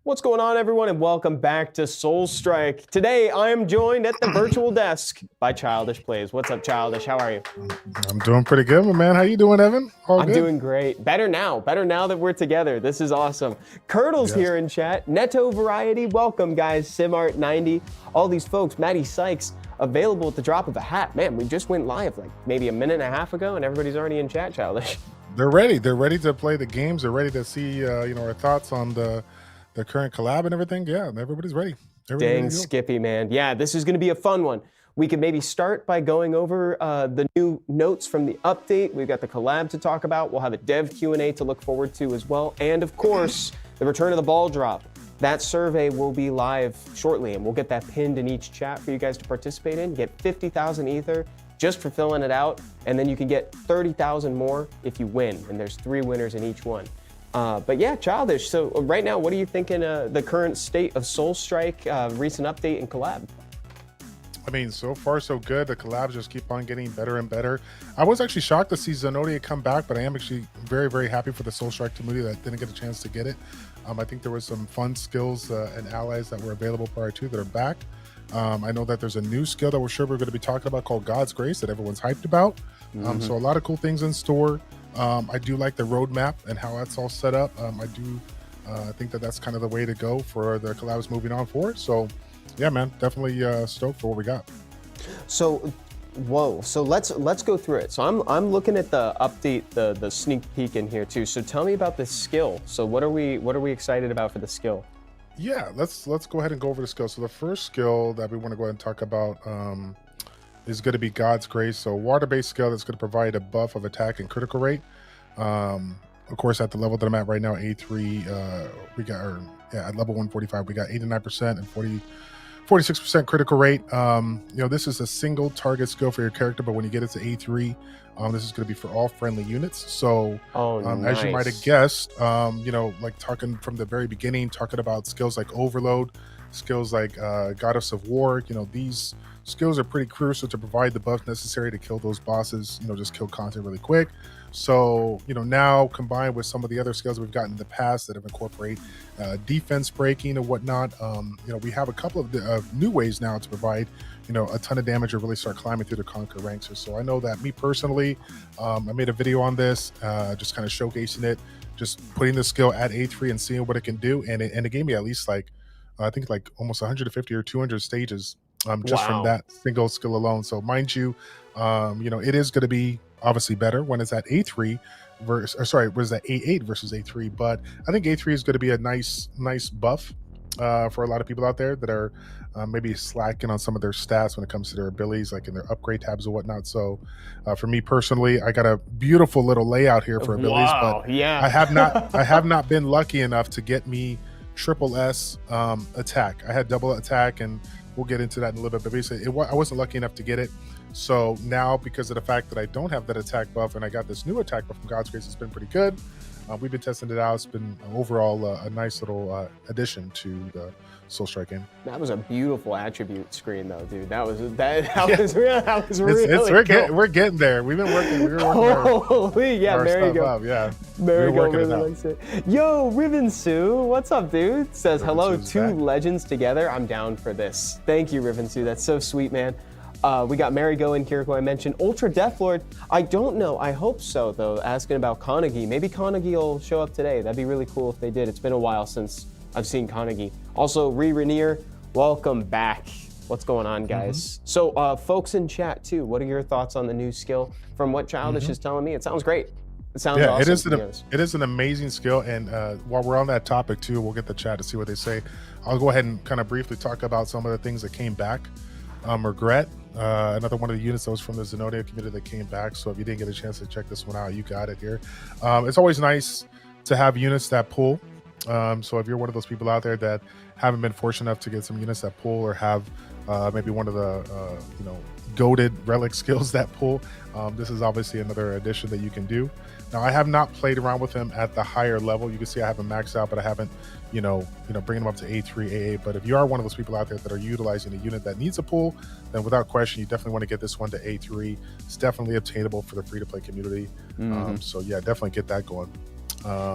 What's going on, everyone, and welcome back to Soul Strike. Today, I am joined at the virtual desk by ChildishPlays. What's up, Childish? How are you? I'm doing pretty good, my man. How you doing, Evan? I'm doing great. Better now that we're together. This is awesome. Curdle's here in chat. Neto Variety, welcome, guys. SimArt90, all these folks. Maddie Sykes, available at the drop of a hat. Man, we just went live like maybe a minute and a half ago, and everybody's already in chat, Childish. They're ready. They're ready to play the games. They're ready to see, our thoughts on the current collab and everything. Yeah, everybody's ready. Dang, Skippy, man. Yeah, this is going to be a fun one. We can maybe start by going over the new notes from the update. We've got the collab to talk about. We'll have a dev Q&A to look forward to as well. And of course, the return of the ball drop. That survey will be live shortly, and we'll get that pinned in each chat for you guys to participate in. Get 50,000 Ether just for filling it out, and then you can get 30,000 more if you win, and there's 3 winners in each one. But yeah, Childish, so right now, what are you thinking the current state of Soul Strike, recent update and collab? I mean, so far so good. The collabs just keep on getting better and better. I was actually shocked to see Zenonia come back, but I am actually very, very happy for the Soul Strike community that didn't get a chance to get it. I think there was some fun skills and allies that were available prior to that are back. I know that there's a new skill that we're sure we're going to be talking about called God's Grace that everyone's hyped about. So a lot of cool things in store. I do like the roadmap and how that's all set up. I do think that that's kind of the way to go for the collabs moving on forward. So yeah, man, definitely stoked for what we got. So, whoa, so let's go through it. So I'm looking at the update, the sneak peek in here too. So tell me about this skill. So what are we excited about for the skill? Yeah, let's go ahead and go over the skill. So the first skill that we want to go ahead and talk about is going to be God's Grace. So water-based skill that's going to provide a buff of attack and critical rate. Of course, at the level that I'm at right now, A3, we got, at level 145, we got 89% and 46% critical rate. This is a single target skill for your character, but when you get it to A3, this is going to be for all friendly units. So nice. As you might have guessed, like talking from the very beginning, talking about skills like Overload, skills like Goddess of War, these skills are pretty crucial to provide the buff necessary to kill those bosses, just kill content really quick. So, now combined with some of the other skills we've gotten in the past that have incorporate defense breaking and whatnot, we have a couple of new ways now to provide, a ton of damage or really start climbing through the conquer ranks. So I know that me personally, I made a video on this, just kind of showcasing it, just putting the skill at A3 and seeing what it can do. And it gave me at least I think almost 150 or 200 stages just from that single skill alone. So mind you, it is going to be obviously better when it's at A3 was that A8 versus A3, but I think A3 is going to be a nice buff for a lot of people out there that are maybe slacking on some of their stats when it comes to their abilities, like in their upgrade tabs and whatnot. So for me personally, I got a beautiful little layout here for abilities, but I have not been lucky enough to get me triple S attack. I had double attack, and we'll get into that in a little bit, but basically I wasn't lucky enough to get it. So now, because of the fact that I don't have that attack buff and I got this new attack buff from God's Grace, it's been pretty good. We've been testing it out. It's been overall a nice little addition to the Soul Strike game. That was a beautiful attribute screen, though, dude. That was really cool. We're getting there. We've been working. Holy, yeah, there you go. Up, yeah, there you go. Yo, Riven Sue, what's up, dude? Says hello, 2 legends together. I'm down for this. Thank you, Riven Sue. That's so sweet, man. We got Marigo and Kiriko, I mentioned. Ultra Deathlord, I don't know. I hope so, though, asking about Konagi. Maybe Konagi will show up today. That'd be really cool if they did. It's been a while since I've seen Konagi. Also, Rainier, welcome back. What's going on, guys? So, folks in chat, too, what are your thoughts on the new skill? From what Childish is telling me, it sounds great. It sounds awesome. It is an amazing skill. And while we're on that topic, too, we'll get the chat to see what they say. I'll go ahead and kind of briefly talk about some of the things that came back. Regret, another one of the units that was from the Zenonia community that came back. So if you didn't get a chance to check this one out, you got it here. It's always nice to have units that pull. So if you're one of those people out there that haven't been fortunate enough to get some units that pull or have maybe one of the goated relic skills that pull, this is obviously another addition that you can do. Now, I have not played around with him at the higher level. You can see I have him maxed out, but I haven't, bringing him up to A3, A8. But if you are one of those people out there that are utilizing a unit that needs a pull, then without question, you definitely want to get this one to A3. It's definitely obtainable for the free-to-play community. So yeah, definitely get that going.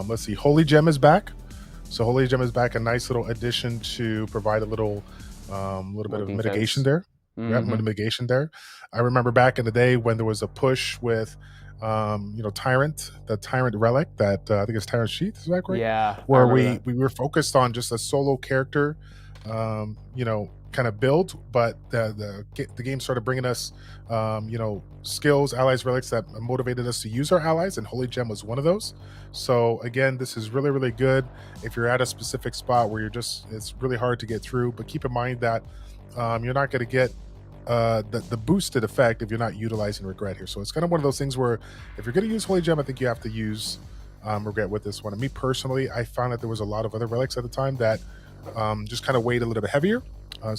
Let's see. Holy Gem is back. So Holy Gem is back, a nice little addition to provide a little bit of defense. mitigation there. Mitigation there. I remember back in the day when there was a push with Tyrant, the Tyrant relic that I think it's Tyrant Sheath, is that correct? Yeah, where we were focused on just a solo character kind of build, but the game started bringing us skills, allies, relics that motivated us to use our allies, and Holy Gem was one of those. So again, this is really, really good if you're at a specific spot where it's really hard to get through, but keep in mind that you're not going to get the boosted effect if you're not utilizing Regret here. So it's kind of one of those things where if you're going to use Holy Gem, I think you have to use Regret with this one. And me personally, I found that there was a lot of other relics at the time that just kind of weighed a little bit heavier. And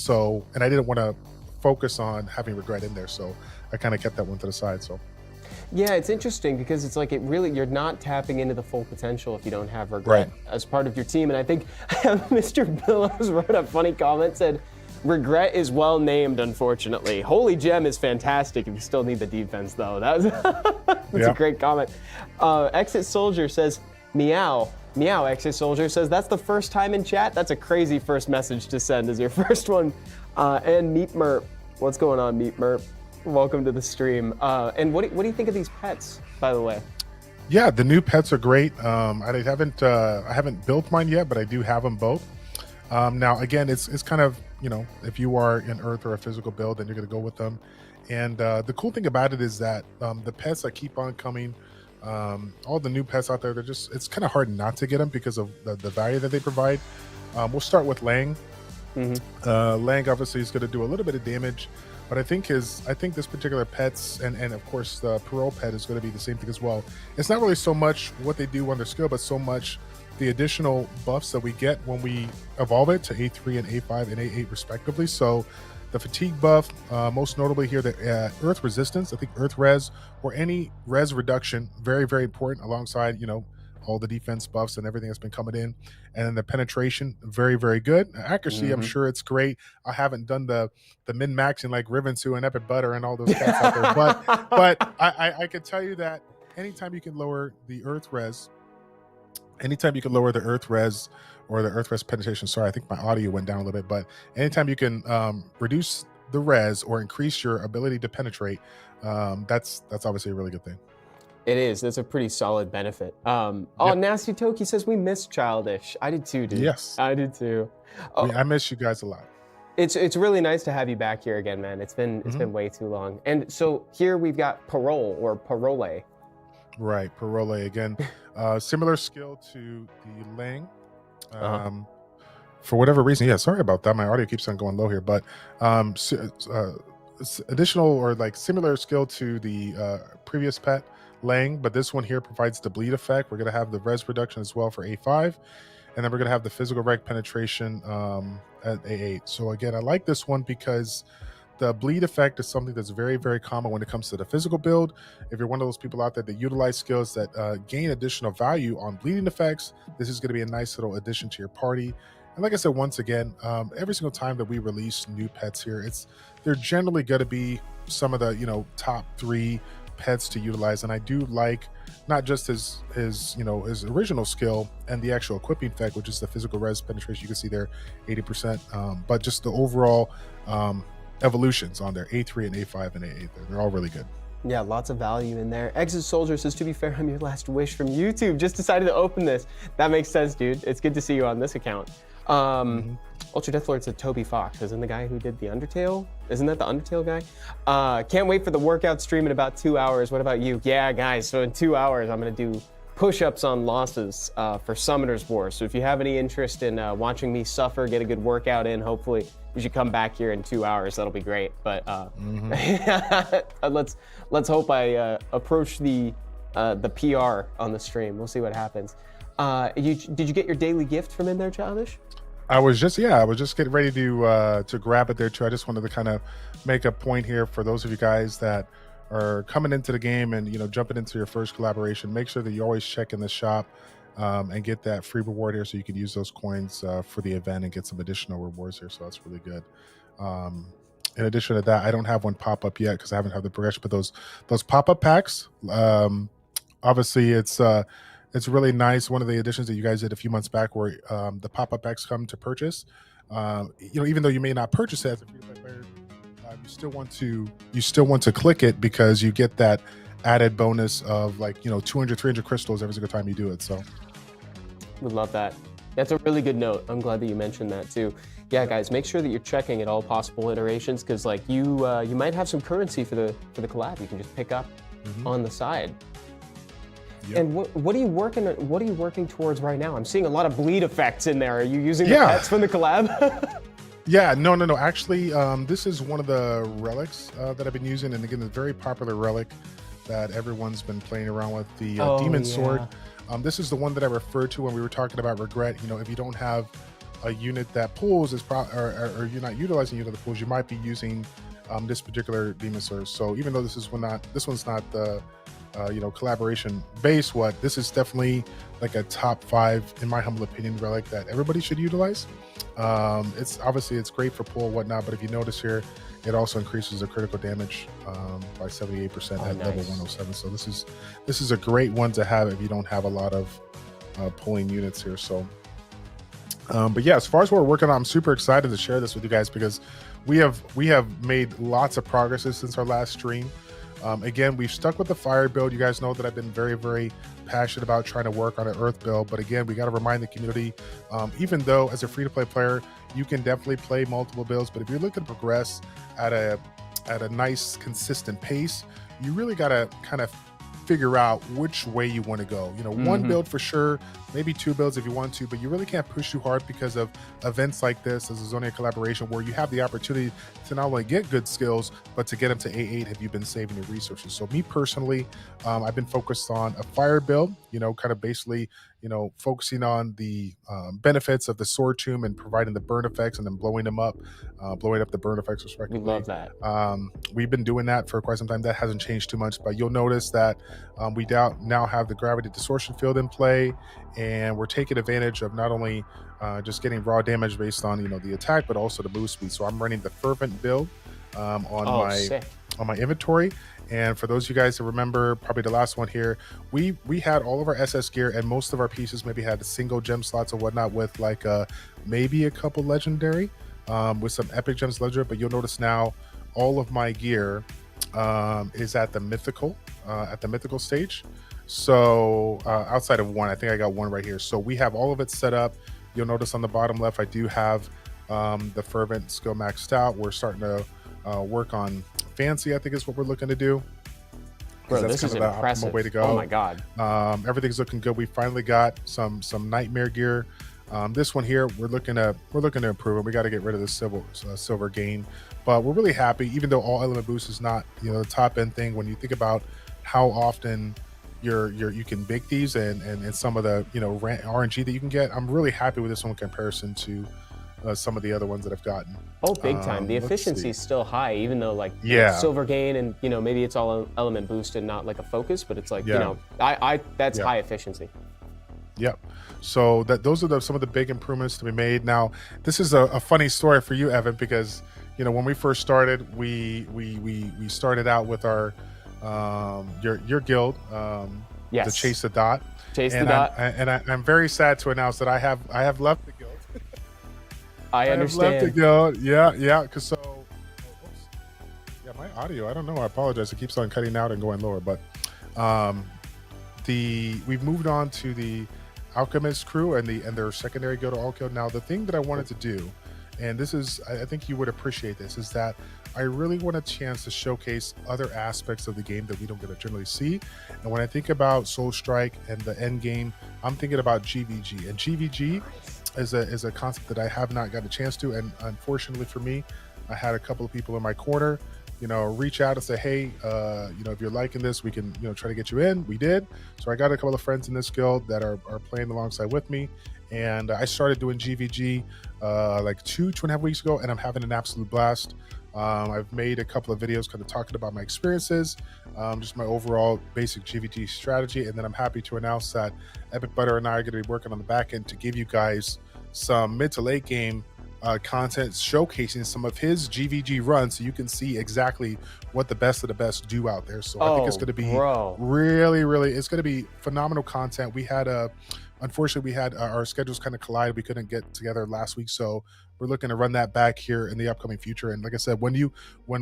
I didn't want to focus on having Regret in there, so I kind of kept that one to the side. So yeah, it's interesting because it's like you're not tapping into the full potential if you don't have Regret as part of your team. And I think Mr. Billows wrote a funny comment, said, Regret is well named, unfortunately. Holy Gem is fantastic if you still need the defense, though. That's a great comment. Exit Soldier says, meow. Meow, Exit Soldier says, that's the first time in chat? That's a crazy first message to send as your first one. And Meat Merp. What's going on, Meat Merp? Welcome to the stream. And what do you think of these pets, by the way? Yeah, the new pets are great. I haven't built mine yet, but I do have them both. Now, again, it's kind of, if you are an Earth or a physical build, then you're going to go with them. And the cool thing about it is that the pets that keep on coming, all the new pets out there, it's kind of hard not to get them because of the value that they provide. We'll start with Lang. Lang obviously is going to do a little bit of damage, but I think this particular pet's and of course the Parole pet is going to be the same thing as well. It's not really so much what they do on their skill, but so much the additional buffs that we get when we evolve it to A3 and A5 and A8 respectively. So the fatigue buff, most notably here, the earth resistance, I think earth res or any res reduction, very, very important alongside, all the defense buffs and everything that's been coming in. And then the penetration, very, very good. Accuracy, I'm sure it's great. I haven't done the min-maxing like Rivensu and Epic Butter and all those cats out there. But I can tell you that anytime you can lower the earth res, or the earth res penetration, sorry, I think my audio went down a little bit, but anytime you can reduce the res or increase your ability to penetrate, that's obviously a really good thing. It is. That's a pretty solid benefit. Nasty Toki says we miss Childish. I did too, dude. Yes. I did too. I miss you guys a lot. It's really nice to have you back here again, man. It's been way too long. And so here we've got Parole or Parole. Right, Parole again. Similar skill to the Lang. For whatever reason, sorry about that. My audio keeps on going low here, but additional or like similar skill to the previous pet Lang, but this one here provides the bleed effect. We're going to have the res reduction as well for A5, and then we're going to have the physical reg penetration at A8. So again, I like this one because the bleed effect is something that's very, very common when it comes to the physical build. If you're one of those people out there that utilize skills that gain additional value on bleeding effects, this is going to be a nice little addition to your party. And like I said, once again, every single time that we release new pets here, they're generally going to be some of the top 3 pets to utilize. And I do like not just his original skill and the actual equipping effect, which is the physical res penetration. You can see there 80%, but just the overall evolutions on there, A3 and A5 and A8. They're all really good. Yeah, lots of value in there. Exit Soldier says, to be fair, I'm your last wish from YouTube. Just decided to open this. That makes sense, dude. It's good to see you on this account. Ultra Deathlord said Toby Fox. Isn't the guy who did the Undertale? Isn't that the Undertale guy? Can't wait for the workout stream in about 2 hours. What about you? Yeah, guys, so in 2 hours, I'm going to do push-ups on losses for Summoner's War. So if you have any interest in watching me suffer, get a good workout in, hopefully you should come back here in 2 hours. That'll be great. But let's hope I approach the PR on the stream. We'll see what happens. Did you get your daily gift from in there, Childish? I was just getting ready to grab it there too. I just wanted to kind of make a point here for those of you guys that are coming into the game and jumping into your first collaboration. Make sure that you always check in the shop and get that free reward here, so you can use those coins for the event and get some additional rewards here. So that's really good. In addition to that, I don't have one pop up yet because I haven't had the progression. But those pop up packs, obviously it's It's really nice. One of the additions that you guys did a few months back, where the pop-up packs come to purchase. Even though you may not purchase it as a free-to-play player, you still want to click it because you get that added bonus of 200, 300 crystals every single time you do it. So Would love that. That's a really good note. I'm glad that you mentioned that too. Yeah, guys, make sure that you're checking at all possible iterations, because you might have some currency for the collab you can just pick up on the side. Yep. And what are you working towards right now? I'm seeing a lot of bleed effects in there. Are you using the pets from the collab? Yeah, no. Actually, this is one of the relics that I've been using, and again, a very popular relic that everyone's been playing around with, the Demon Sword. This is the one that I referred to when we were talking about regret. If you don't have a unit that pulls, or you're not utilizing a unit that pulls, you might be using this particular Demon Sword. So even though this one's not the collaboration base, this is definitely like a top 5, in my humble opinion, relic that everybody should utilize. It's great for pull and whatnot, but if you notice here, it also increases the critical damage by 78% at level 107. So this is a great one to have if you don't have a lot of pulling units here. So but yeah, as far as what we're working on, I'm super excited to share this with you guys, because we have made lots of progress since our last stream. Again, we've stuck with the fire build. You guys know that I've been very, very passionate about trying to work on an earth build. But again, we got to remind the community, even though as a free-to-play player, you can definitely play multiple builds. But if you're looking to progress at a nice, consistent pace, you really got to kind of figure out which way you want to go. One build for sure, maybe 2 builds if you want to, but you really can't push too hard because of events like this as a Zenonia collaboration, where you have the opportunity to not only get good skills, but to get them to A8 if you've been saving your resources. So me personally, I've been focused on a fire build, kind of basically, focusing on the benefits of the sword tomb and providing the burn effects, and then blowing up the burn effects respectively. We love that. We've been doing that for quite some time. That hasn't changed too much, but you'll notice that we now have the gravity distortion field in play, and we're taking advantage of not only just getting raw damage based on the attack, but also the move speed. So I'm running the fervent build on my inventory. And for those of you guys who remember, probably the last one here, we had all of our SS gear, and most of our pieces maybe had single gem slots or whatnot, with maybe a couple legendary, with some epic gems legendary. But you'll notice now all of my gear is at the mythical stage. So outside of one, I think I got one right here. So we have all of it set up. You'll notice on the bottom left, I do have the fervent skill maxed out. We're starting to work on fancy, I think is what we're looking to do. Bro, this is impressive. Way to go. Oh my god. Everything's looking good. We finally got some nightmare gear. This one here, we're looking to improve it. We got to get rid of the silver gain, but we're really happy. Even though all element boost is not the top end thing, when you think about how often you can bake these and some of the RNG that you can get, I'm really happy with this one in comparison to some of the other ones that I've gotten. Oh, big time. The efficiency is still high, even though silver gain and maybe it's all element boost and not like a focus, but it's that's high efficiency. Yep. So those are some of the big improvements to be made. Now, this is a funny story for you, Evan, because when we first started, we started out with our your guild, yes, the Chase the Dot. I'm very sad to announce that I have left the guild. I understand. Left the guild. Yeah. Because my audio, I don't know. I apologize. It keeps on cutting out and going lower. But we've moved on to the Alchemist crew and their secondary guild, All Guild. Now, the thing that I wanted to do, and this is, I think you would appreciate this, is that I really want a chance to showcase other aspects of the game that we don't get to generally see. And when I think about Soul Strike and the end game, I'm thinking about GVG. And GVG is a concept that I have not gotten a chance to. And unfortunately for me, I had a couple of people in my corner, reach out and say, hey, if you're liking this, we can, try to get you in. We did. So I got a couple of friends in this guild that are playing alongside with me. And I started doing GVG like 2.5 weeks ago, and I'm having an absolute blast. I've made a couple of videos kind of talking about my experiences, just my overall basic GVG strategy. And then I'm happy to announce that Epic Butter and I are going to be working on the back end to give you guys some mid to late game content showcasing some of his GVG runs, so you can see exactly what the best of the best do out there. So I think it's going to be really, it's going to be phenomenal content. We had unfortunately, we had our schedules kind of collide. We couldn't get together last week, so we're looking to run that back here in the upcoming future. And like I said, when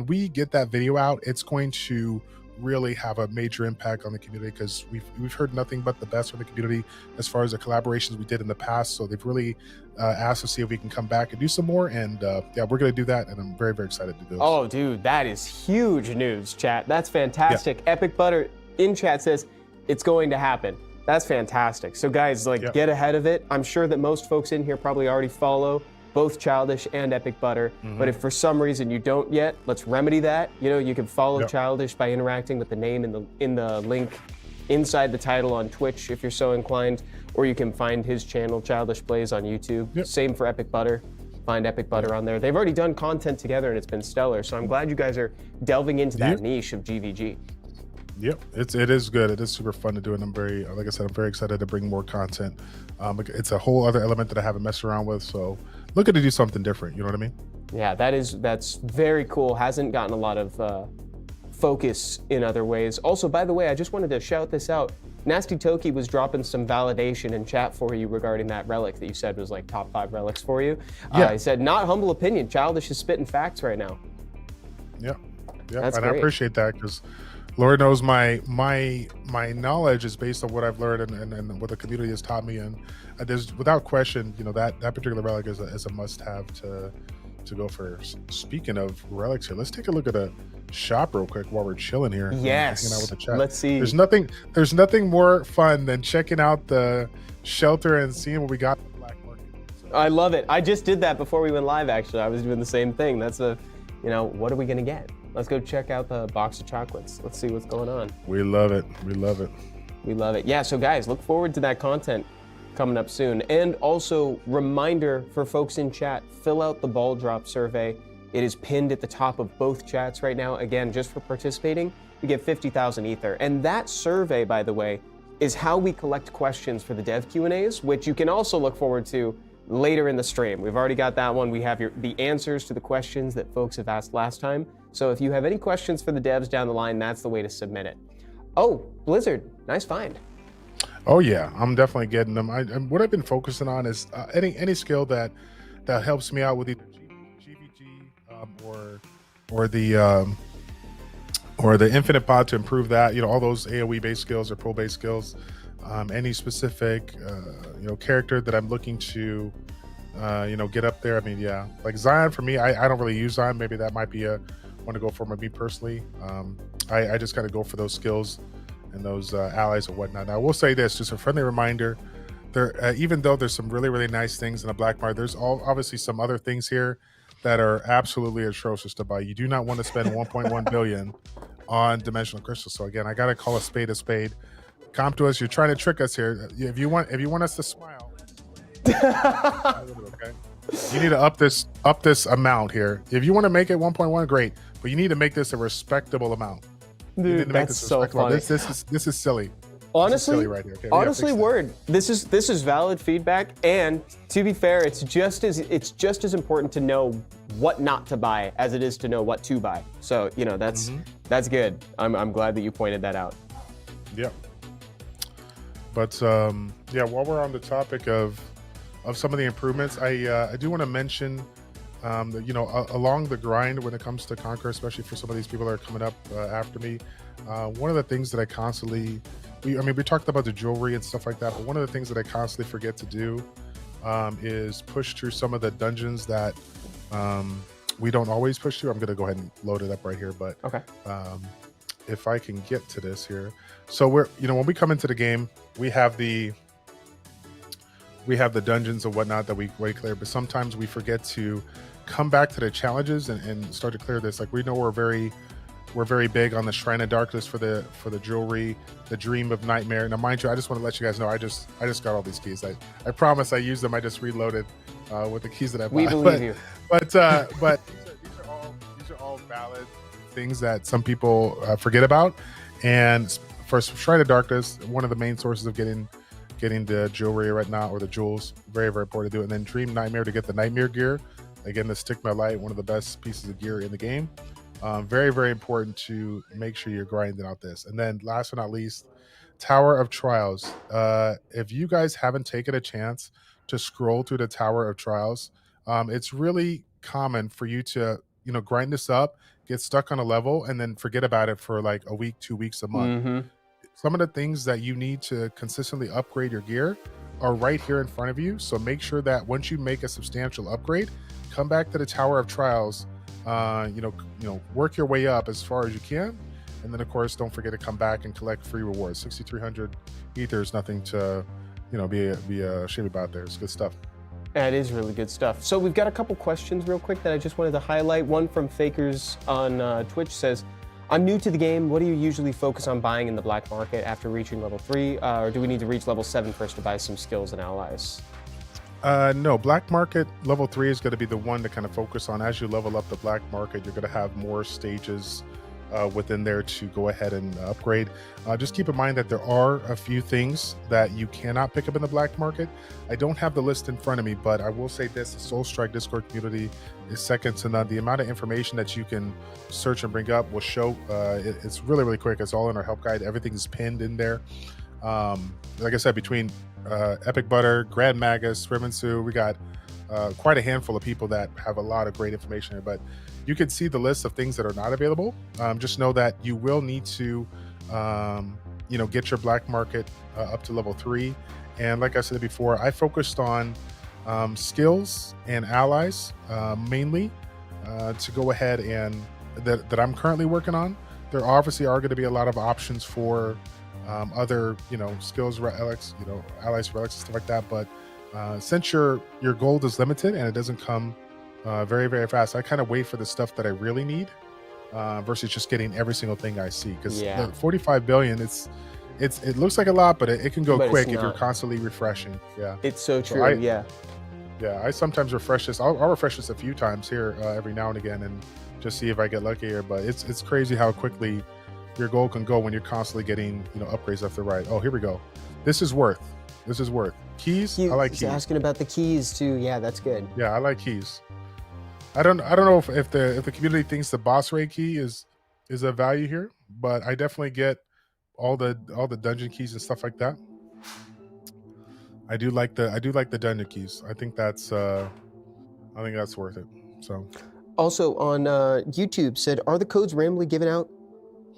we get that video out, it's going to really have a major impact on the community, because we've heard nothing but the best from the community as far as the collaborations we did in the past. So they've really asked to see if we can come back and do some more, and yeah, we're going to do that, and I'm very, very excited to do this. Oh, dude, that is huge news, chat. That's fantastic. Yeah. Epic Butter in chat says it's going to happen. That's fantastic. So guys, like, get ahead of it. I'm sure that most folks in here probably already follow both Childish and Epic Butter, but if for some reason you don't yet, let's remedy that. You know, you can follow Childish by interacting with the name in the link inside the title on Twitch if you're so inclined, or you can find his channel ChildishPlays on YouTube. Same for Epic Butter. Find Epic Butter on there. They've already done content together and it's been stellar, so I'm glad you guys are delving into that niche of GVG. Yep, it is good. It is super fun to do, and I'm very, like I said, I'm very excited to bring more content. It's a whole other element that I haven't messed around with, so looking to do something different. You know what I mean? Yeah, that's very cool. Hasn't gotten a lot of focus in other ways. Also, by the way, I just wanted to shout this out. Nasty Toki was dropping some validation in chat for you regarding that relic that you said was like top 5 relics for you. He said, not humble opinion. Childish is spitting facts right now. Yeah, and great. I appreciate that, because Lord knows my knowledge is based on what I've learned and what the community has taught me, and there's without question, you know, that particular relic is a must-have to go for. Speaking of relics here, let's take a look at a shop real quick while we're chilling here. Yes, hanging out with the chat. Let's see. There's nothing more fun than checking out the shelter and seeing what we got in the black market. So. I love it. I just did that before we went live. Actually, I was doing the same thing. That's what are we gonna get? Let's go check out the box of chocolates. Let's see what's going on. We love it. We love it. We love it. Yeah, so guys, look forward to that content coming up soon. And also, reminder for folks in chat, fill out the ball drop survey. It is pinned at the top of both chats right now. Again, just for participating, you get 50,000 Ether. And that survey, by the way, is how we collect questions for the dev Q&As, which you can also look forward to later in the stream. We've already got that one. We have the answers to the questions that folks have asked last time. So if you have any questions for the devs down the line, that's the way to submit it. Oh, Blizzard, nice find. Oh yeah, I'm definitely getting them. What I've been focusing on is any skill that helps me out with either GVG or the infinite pod to improve that. You know, all those AOE based skills or pro based skills. Any specific character that I'm looking to get up there. I mean, yeah, like Zion for me, I don't really use Zion. Maybe that might be a one to go for me personally. I just kind of go for those skills and those allies and whatnot. Now I will say this, just a friendly reminder, there even though there's some really nice things in the black market, there's obviously some other things here that are absolutely atrocious to buy. You do not want to spend 1.1 billion on dimensional crystals. So again, I gotta call a spade a spade. Come to us. You're trying to trick us here. If you want us to smile, okay? You need to up this amount here. If you want to make it 1.1, great, but you need to make this a respectable amount. Dude, that's so funny. This is silly. Honestly, this is silly right here. Okay, honestly, this is valid feedback, and to be fair, it's just as important to know what not to buy as it is to know what to buy. So that's good. I'm glad that you pointed that out. Yeah. But yeah, while we're on the topic of some of the improvements, I do want to mention that, along the grind when it comes to Conquer, especially for some of these people that are coming up after me, one of the things that I constantly, we talked about the jewelry and stuff like that, but one of the things that I constantly forget to do is push through some of the dungeons that we don't always push through. I'm going to go ahead and load it up right here, but okay. If I can get to this here. So when we come into the game, we have the dungeons and whatnot that we clear, but sometimes we forget to come back to the challenges and start to clear this. Like, we know we're very big on the Shrine of Darkness for the jewelry, the Dream of Nightmare. Now, mind you, I just want to let you guys know I just got all these keys. I promise I used them. I just reloaded with the keys that I bought. We believe you. But these are all valid things that some people forget about. And for Shrine of Darkness, one of the main sources of getting the jewelry right now, or the jewels, very important to do it. And then Dream Nightmare to get the Nightmare gear. Again, the Stigma Light, one of the best pieces of gear in the game. Very, very important to make sure you're grinding out this. And then last but not least, Tower of Trials. If you guys haven't taken a chance to scroll through the Tower of Trials, it's really common for you to, grind this up, get stuck on a level, and then forget about it for like a week, 2 weeks, a month. Mm-hmm. Some of the things that you need to consistently upgrade your gear are right here in front of you. So make sure that once you make a substantial upgrade, come back to the Tower of Trials, work your way up as far as you can. And then of course, don't forget to come back and collect free rewards. 6,300 ether is nothing to, be ashamed about there. It's good stuff. That is really good stuff. So we've got a couple questions real quick that I just wanted to highlight. One from Fakers on Twitch says, I'm new to the game. What do you usually focus on buying in the black market after reaching level 3? Or do we need to reach level 7 first to buy some skills and allies? No, black market level 3 is going to be the one to kind of focus on. As you level up the black market, you're going to have more stages within there to go ahead and upgrade. Just keep in mind that there are a few things that you cannot pick up in the black market. I don't have the list in front of me, but I will say this: the Soul Strike Discord community is second to none. The amount of information that you can search and bring up will show. It's really, really quick. It's all in our help guide. Everything is pinned in there. Like I said, between Epic Butter, Grand Magus, Rivensu, we got quite a handful of people that have a lot of great information here, but you can see the list of things that are not available. Just know that you will need to, get your black market up to level 3. And like I said before, I focused on skills and allies mainly to go ahead and that I'm currently working on. There obviously are going to be a lot of options for other, skills, relics, allies, relics, and stuff like that. But since your gold is limited and it doesn't come very, very fast, I kind of wait for the stuff that I really need versus just getting every single thing I see. Because 45 billion, it looks like a lot, but it can go quick if you're constantly refreshing. Yeah, it's so true. Yeah, I sometimes refresh this. I'll refresh this a few times here every now and again and just see if I get lucky here. But it's crazy how quickly your gold can go when you're constantly getting upgrades left to right. Oh, here we go. This is worth keys. I like keys. Asking about the keys too. Yeah, that's good. Yeah, I like keys. I don't know if the community thinks the boss raid key is a value here, but I definitely get all the dungeon keys and stuff like that. I do like the dungeon keys. I think that's worth it. So also on YouTube said, are the codes randomly given out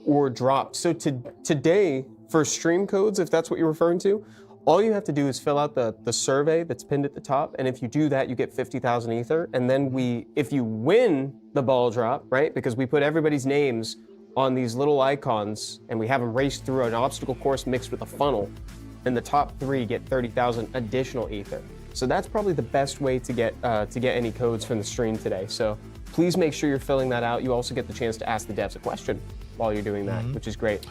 or dropped? So today for stream codes, if that's what you're referring to, all you have to do is fill out the survey that's pinned at the top, and if you do that, you get 50,000 ether. And then if you win the ball drop, right? Because we put everybody's names on these little icons, and we have them race through an obstacle course mixed with a funnel, and the top 3 get 30,000 additional ether. So that's probably the best way to get any codes from the stream today. So please make sure you're filling that out. You also get the chance to ask the devs a question while you're doing that, which is great.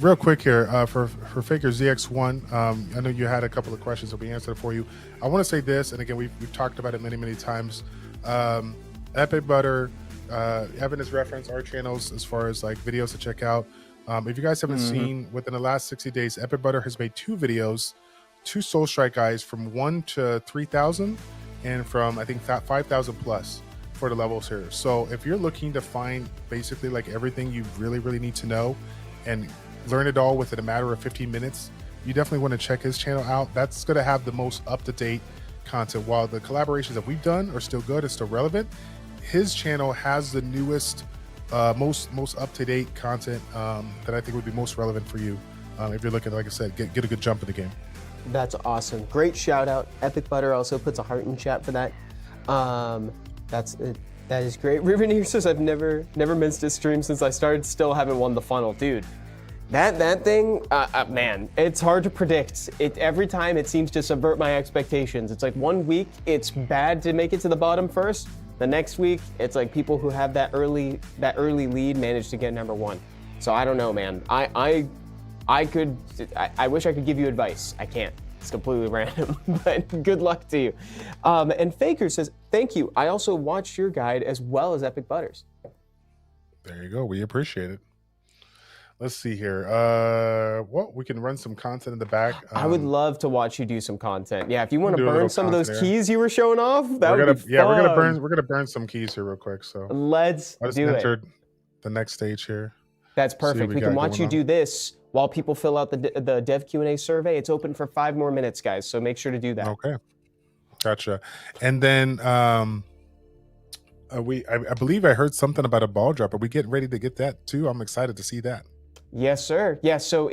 Real quick here, for Faker ZX1, I know you had a couple of questions that we answered for you. I want to say this, and again, we've talked about it many, many times. Epic Butter, Evan has referenced our channels as far as like videos to check out. If you guys haven't seen, within the last 60 days, Epic Butter has made 2 videos, 2 Soul Strike guys from 1 to 3,000 and from, I think, 5,000 plus for the levels here. So if you're looking to find basically like everything you really, really need to know and learn it all within a matter of 15 minutes, you definitely want to check his channel out. That's going to have the most up-to-date content. While the collaborations that we've done are still good and still relevant, his channel has the newest, most up-to-date content that I think would be most relevant for you if you're looking, like I said, get a good jump in the game. That's awesome. Great shout out. Epic Butter also puts a heart in chat for that. That is great. Riven here says, I've never missed a stream since I started, still haven't won the funnel. Dude, that thing, man, it's hard to predict. Every time it seems to subvert my expectations. It's like one week, it's bad to make it to the bottom first. The next week, it's like people who have that early lead manage to get number 1. So I don't know, man. I wish I could give you advice. I can't. It's completely random, but good luck to you. And Faker says, thank you. I also watched your guide as well as Epic Butters. There you go. We appreciate it. Let's see here. What we can run some content in the back. I would love to watch you do some content. Yeah, if you want to do a burn little some of those content here. keys you were showing off, that would be fun. Yeah, we're gonna burn some keys here real quick. So let's I just do it. entered the next stage here. That's perfect. We can watch you do this while people fill out the Dev Q&A survey. It's open for 5 more minutes, guys, so make sure to do that. Okay, gotcha. And then I believe I heard something about a ball drop. Are we getting ready to get that too? I'm excited to see that. Yes, sir. Yeah, so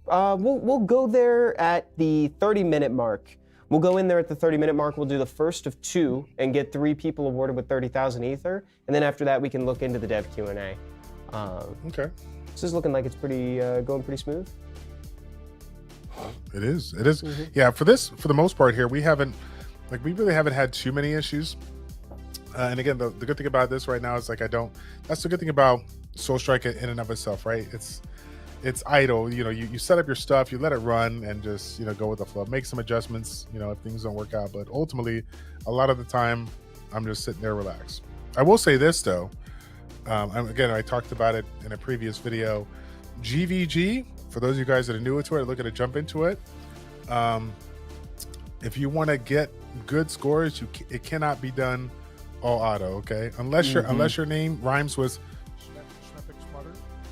we'll go there at the 30-minute mark. We'll go in there at the 30-minute mark. We'll do the first of 2 and get 3 people awarded with 30,000 ether. And then after that, we can look into the Dev Q&A. Okay. This is looking like it's going pretty smooth. It is. It is. Mm-hmm. Yeah. For the most part here, we really haven't had too many issues. And again, the good thing about this right now is that's the good thing about Soulstrike in and of itself, right? It's idle. You know, you set up your stuff, you let it run, and just go with the flow. Make some adjustments, if things don't work out. But ultimately, a lot of the time, I'm just sitting there relaxed. I will say this though. Again, I talked about it in a previous video. GVG, for those of you guys that are newer to it, looking to jump into it. If you want to get good scores, it cannot be done all auto, okay? Unless your name rhymes with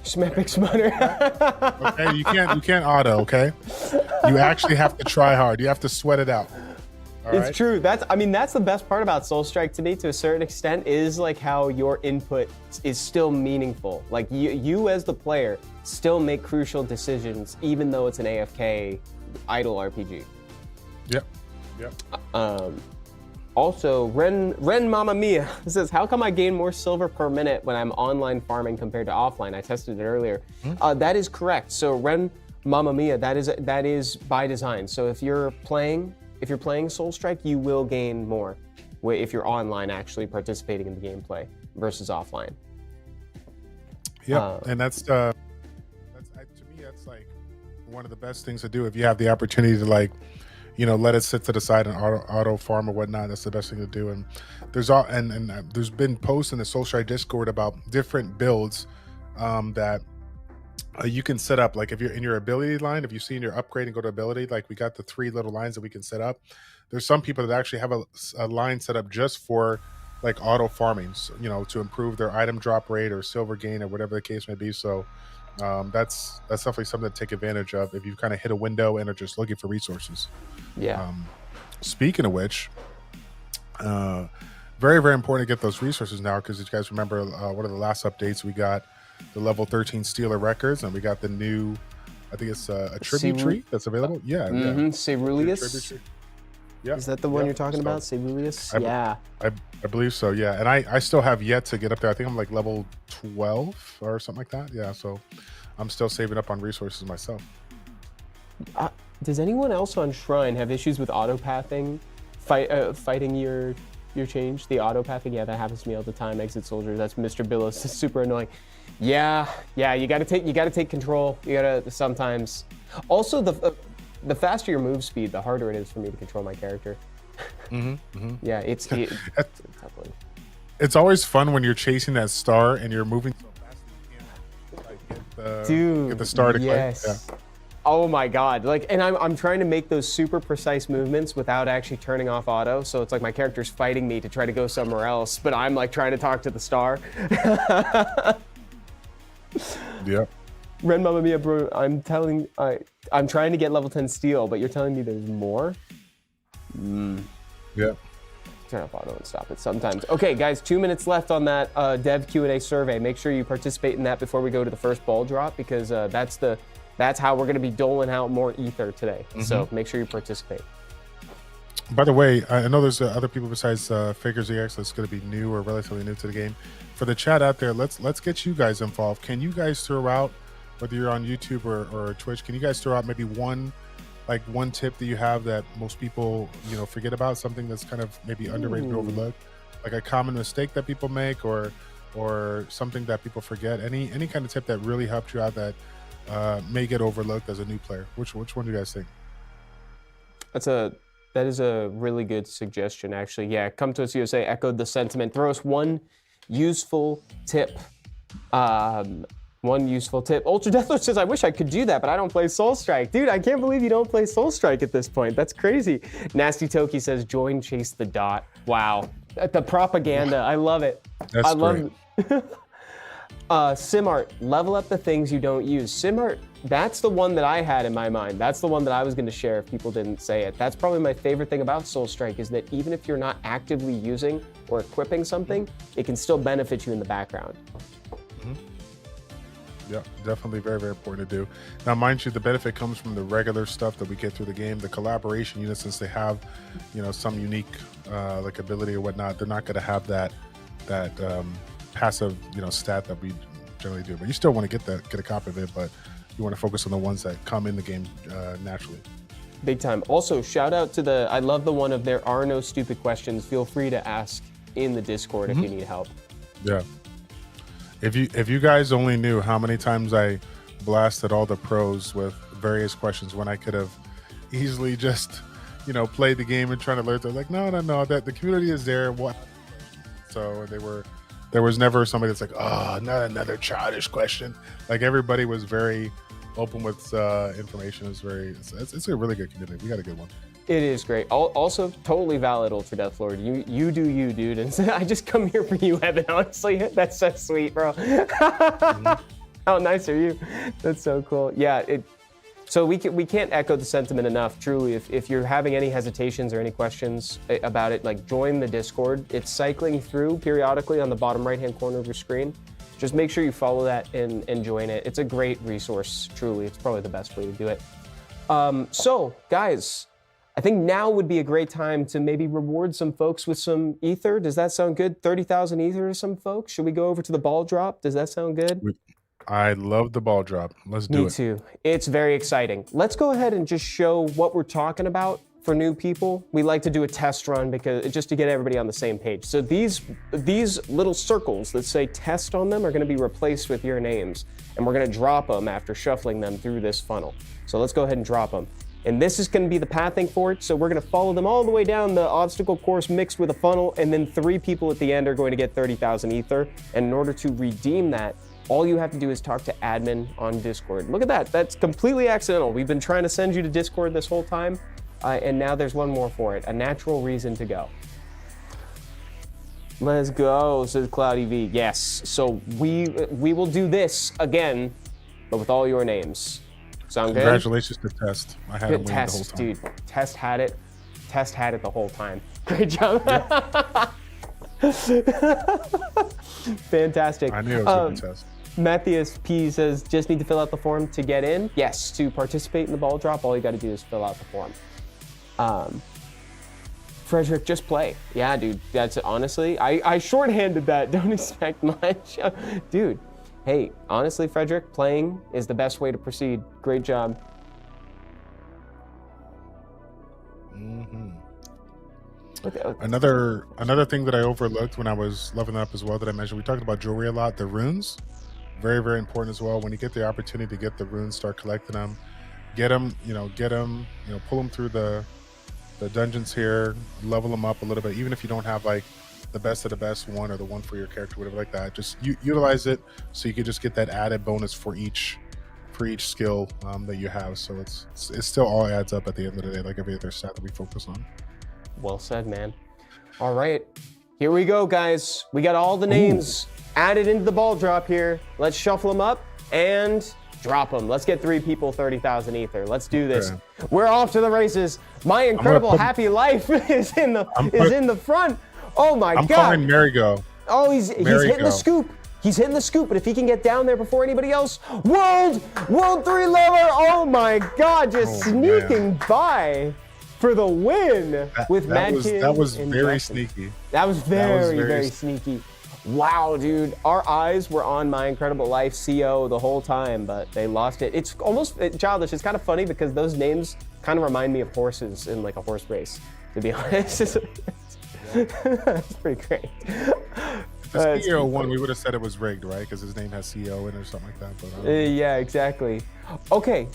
Schmepic Smutter. Okay, you can't auto, okay? You actually have to try hard. You have to sweat it out. It's true. That's the best part about Soulstrike to me, to a certain extent, is like how your input is still meaningful. Like you as the player still make crucial decisions, even though it's an AFK idle RPG. Yep. Also, Ren Mama Mia says, how come I gain more silver per minute when I'm online farming compared to offline? I tested it earlier. That is correct. So Ren Mama Mia, that is by design. So if you're playing Soulstrike, you will gain more if you're online actually participating in the gameplay versus offline. Yeah, and that's to me, that's like one of the best things to do if you have the opportunity to let it sit to the side and auto farm or whatnot. That's the best thing to do. And there's been posts in the Soulstrike Discord about different builds that you can set up. Like if you're in your ability line, if you see in your upgrade and go to ability, like we got the 3 little lines that we can set up. There's some people that actually have a line set up just for like auto farming, so, to improve their item drop rate or silver gain or whatever the case may be. So that's definitely something to take advantage of if you kind of hit a window and are just looking for resources. Yeah. Speaking of which, very, very important to get those resources now, because you guys remember one of the last updates, we got the level 13 Stealer records, and we got the new, I think it's a tribute tree that's available. Yeah. Ceruleus. Yeah. Is that the one you're talking about? Ceruleus? Yeah. I believe so, yeah. And I still have yet to get up there. I think I'm like level 12 or something like that. Yeah, so I'm still saving up on resources myself. Does anyone else on Shrine have issues with auto-pathing, fighting your change? The auto-pathing, yeah, that happens to me all the time. Exit Soldier, that's Mr. Billos. It's super annoying. Yeah, you gotta take control. You gotta sometimes. Also, the faster your move speed, the harder it is for me to control my character. Yeah, it's a tough one. It's always fun when you're chasing that star and you're moving so fast that you can't get the star to click. Yeah. Oh my god! And I'm trying to make those super precise movements without actually turning off auto. So it's like my character's fighting me to try to go somewhere else, but I'm like trying to talk to the star. Yep. Ren Mama Mia, bro, I'm trying to get level 10 steel, but you're telling me there's more? Yeah. Turn off auto and stop it sometimes. Okay, guys, 2 minutes left on that Dev Q&A survey. Make sure you participate in that before we go to the first ball drop, because that's how we're going to be doling out more ether today. So make sure you participate. By the way, I know there's other people besides Figures EX that's going to be new or relatively new to the game. For the chat out there, let's get you guys involved. Can you guys throw out, whether you're on YouTube or Twitch, can you guys throw out maybe one tip that you have that most people forget about, something that's kind of maybe underrated or overlooked, like a common mistake that people make, or something that people forget? Any kind of tip that really helped you out that may get overlooked as a new player? Which one do you guys think? That is a really good suggestion, actually. Yeah, Come to Us USA echoed the sentiment. Throw us one useful tip, one One useful tip. Ultra Deathlord says, I wish I could do that, but I don't play Soul Strike. Dude, I can't believe you don't play Soul Strike at this point. That's crazy. Nasty Toki says, join Chase the Dot. Wow. The propaganda. I love it. That's great. Simart, level up the things you don't use. Simart, that's the one that I had in my mind. That's the one that I was going to share if people didn't say it. That's probably my favorite thing about Soul Strike is that even if you're not actively using or equipping something, it can still benefit you in the background. Yeah, definitely very, very important to do. Now, mind you, the benefit comes from the regular stuff that we get through the game. The collaboration units, since they have, you know, some unique like ability or whatnot, they're not going to have that passive, you know, stat that we generally do. But you still want to get a copy of it, but you want to focus on the ones that come in the game naturally. Big time. Also, shout out to I love the one of there are no stupid questions. Feel free to ask in the Discord if you need help. Yeah. If you guys only knew how many times I blasted all the pros with various questions when I could have easily just, you know, played the game and trying to learn. They're like, no, that the community is there. What? So there was never somebody that's like, oh, not another childish question. Like everybody was very open with information. It's a really good community. We got a good one. It is great. Also, totally valid, Ultra Deathlord. You do you, dude. And I just come here for you, Evan. Honestly, that's so sweet, bro. How nice are you? That's so cool. Yeah. So we can't echo the sentiment enough. Truly, if you're having any hesitations or any questions about it, like join the Discord. It's cycling through periodically on the bottom right-hand corner of your screen. Just make sure you follow that and join it. It's a great resource. Truly, it's probably the best way to do it. So, guys. I think now would be a great time to maybe reward some folks with some ether. Does that sound good? 30,000 ether to some folks? Should we go over to the ball drop? Does that sound good? I love the ball drop. Let's do it. Me too. It's very exciting. Let's go ahead and just show what we're talking about for new people. We like to do a test run because just to get everybody on the same page. So these little circles that say test on them are going to be replaced with your names, and we're going to drop them after shuffling them through this funnel. So let's go ahead and drop them. And this is going to be the pathing for it. So we're going to follow them all the way down the obstacle course mixed with a funnel. And then 3 people at the end are going to get 30,000 ether. And in order to redeem that, all you have to do is talk to admin on Discord. Look at that. That's completely accidental. We've been trying to send you to Discord this whole time. And now there's one more for it. A natural reason to go. Let's go, says Cloudy V. Yes. So we will do this again, but with all your names. Sound good? Congratulations to Test. I had him win the whole time. Dude, Test had it. Test had it the whole time. Great job. Fantastic. I knew it was a good test. Matthias P says, just need to fill out the form to get in. Yes, to participate in the ball drop, all you got to do is fill out the form. Frederick, just play. Yeah, dude, that's honestly, I shorthanded that. Don't expect much. Dude. Hey, honestly, Frederick, playing is the best way to proceed. Great job. Another thing that I overlooked when I was leveling up as well that I mentioned, we talked about jewelry a lot. The runes, very, very important as well. When you get the opportunity to get the runes, start collecting them, get them, pull them through the dungeons here, level them up a little bit. Even if you don't have like the best of the best one or the one for your character, whatever like that, just utilize it so you can just get that added bonus for each skill that you have. So it's still all adds up at the end of the day, like every other stat that we focus on. Well said, man. All right, here we go, guys. We got all the names added into the ball drop here. Let's shuffle them up and drop them. Let's get 3 people 30,000 ether. Let's do this. Okay. We're off to the races. My incredible happy life is in the front. Oh my God. I'm calling Marigo. Oh, he's hitting the scoop. He's hitting the scoop, but if he can get down there before anybody else, World 3 lover. Oh my God, just sneaking by for the win with Mad Kid. That was very sneaky. That was very sneaky. Wow, dude. Our eyes were on My Incredible Life CO the whole time, but they lost it. It's almost childish. It's kind of funny because those names kind of remind me of horses in like a horse race, to be honest. That's pretty great. If the CEO won, we would have said it was rigged, right? Because his name has CEO in it or something like that. But yeah, exactly. Okay,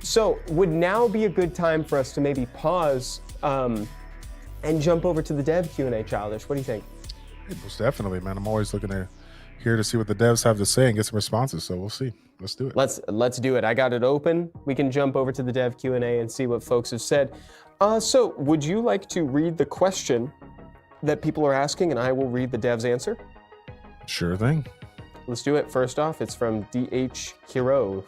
so would now be a good time for us to maybe pause and jump over to the dev Q&A, Childish? What do you think? Most definitely, man. I'm always looking to here to see what the devs have to say and get some responses. So we'll see. Let's do it. Let's do it. I got it open. We can jump over to the dev Q&A and see what folks have said. So would you like to read the question that people are asking and I will read the dev's answer? Sure thing. Let's do it. First off, it's from DH Hero.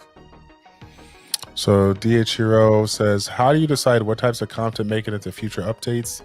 So DH Hero says, how do you decide what types of content make it into future updates?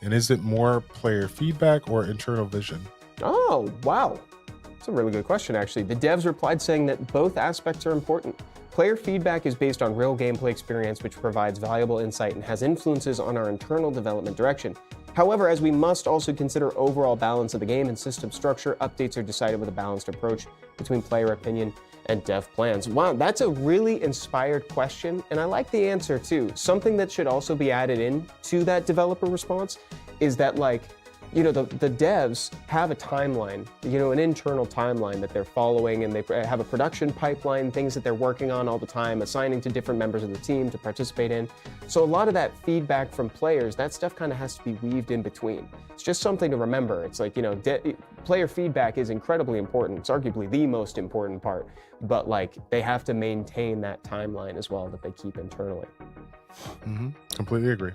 And is it more player feedback or internal vision? Oh, wow. That's a really good question, actually. The devs replied saying that both aspects are important. Player feedback is based on real gameplay experience, which provides valuable insight and has influences on our internal development direction. However, as we must also consider overall balance of the game and system structure, updates are decided with a balanced approach between player opinion and dev plans. Wow, that's a really inspired question, and I like the answer too. Something that should also be added in to that developer response is that, like, you know, the devs have a timeline, you know, an internal timeline that they're following, and they have a production pipeline, things that they're working on all the time, assigning to different members of the team to participate in. So a lot of that feedback from players, that stuff kind of has to be weaved in between. It's just something to remember. It's like, you know, player feedback is incredibly important. It's arguably the most important part, but like they have to maintain that timeline as well that they keep internally. Completely agree.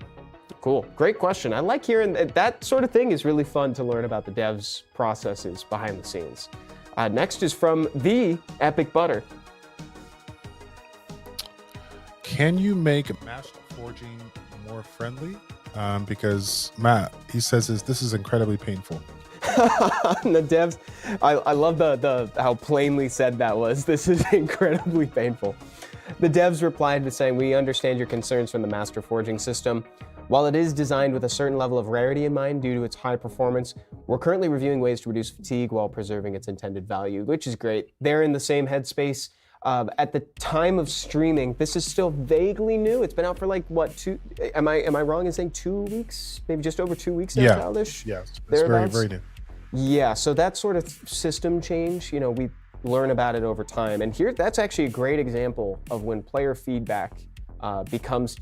Cool. Great question. I like hearing that sort of thing. Is really fun to learn about the devs' processes behind the scenes. Next is from the Epic Butter. Can you make master forging more friendly? Because Matt, he says this is incredibly painful. The devs, I love the how plainly said that was. This is incredibly painful. The devs replied to saying, we understand your concerns from the master forging system. While it is designed with a certain level of rarity in mind due to its high performance, we're currently reviewing ways to reduce fatigue while preserving its intended value, which is great. They're in the same headspace. At the time of streaming, this is still vaguely new. It's been out for like, what, am I wrong in saying 2 weeks? Maybe just over 2 weeks now, Childish? Yes, it's very new. Yeah, so that sort of system change, you know, we learn about it over time. And here, that's actually a great example of when player feedback becomes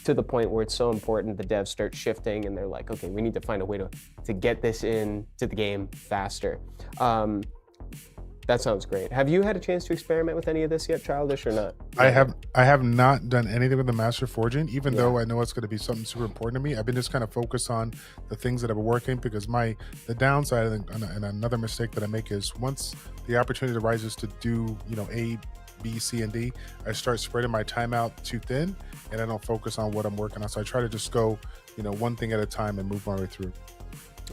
to the point where it's so important, the devs start shifting and they're like, okay, we need to find a way to get this in to the game faster. That sounds great. Have you had a chance to experiment with any of this yet, Childish, or not? I have not done anything with the master forging, even though I know it's going to be something super important to me. I've been just kind of focused on the things that have been working, because the downside and another mistake that I make is once the opportunity arises to do, you know, A, B, C, and D, I start spreading my time out too thin, and I don't focus on what I'm working on. So I try to just go, you know, one thing at a time and move my way through.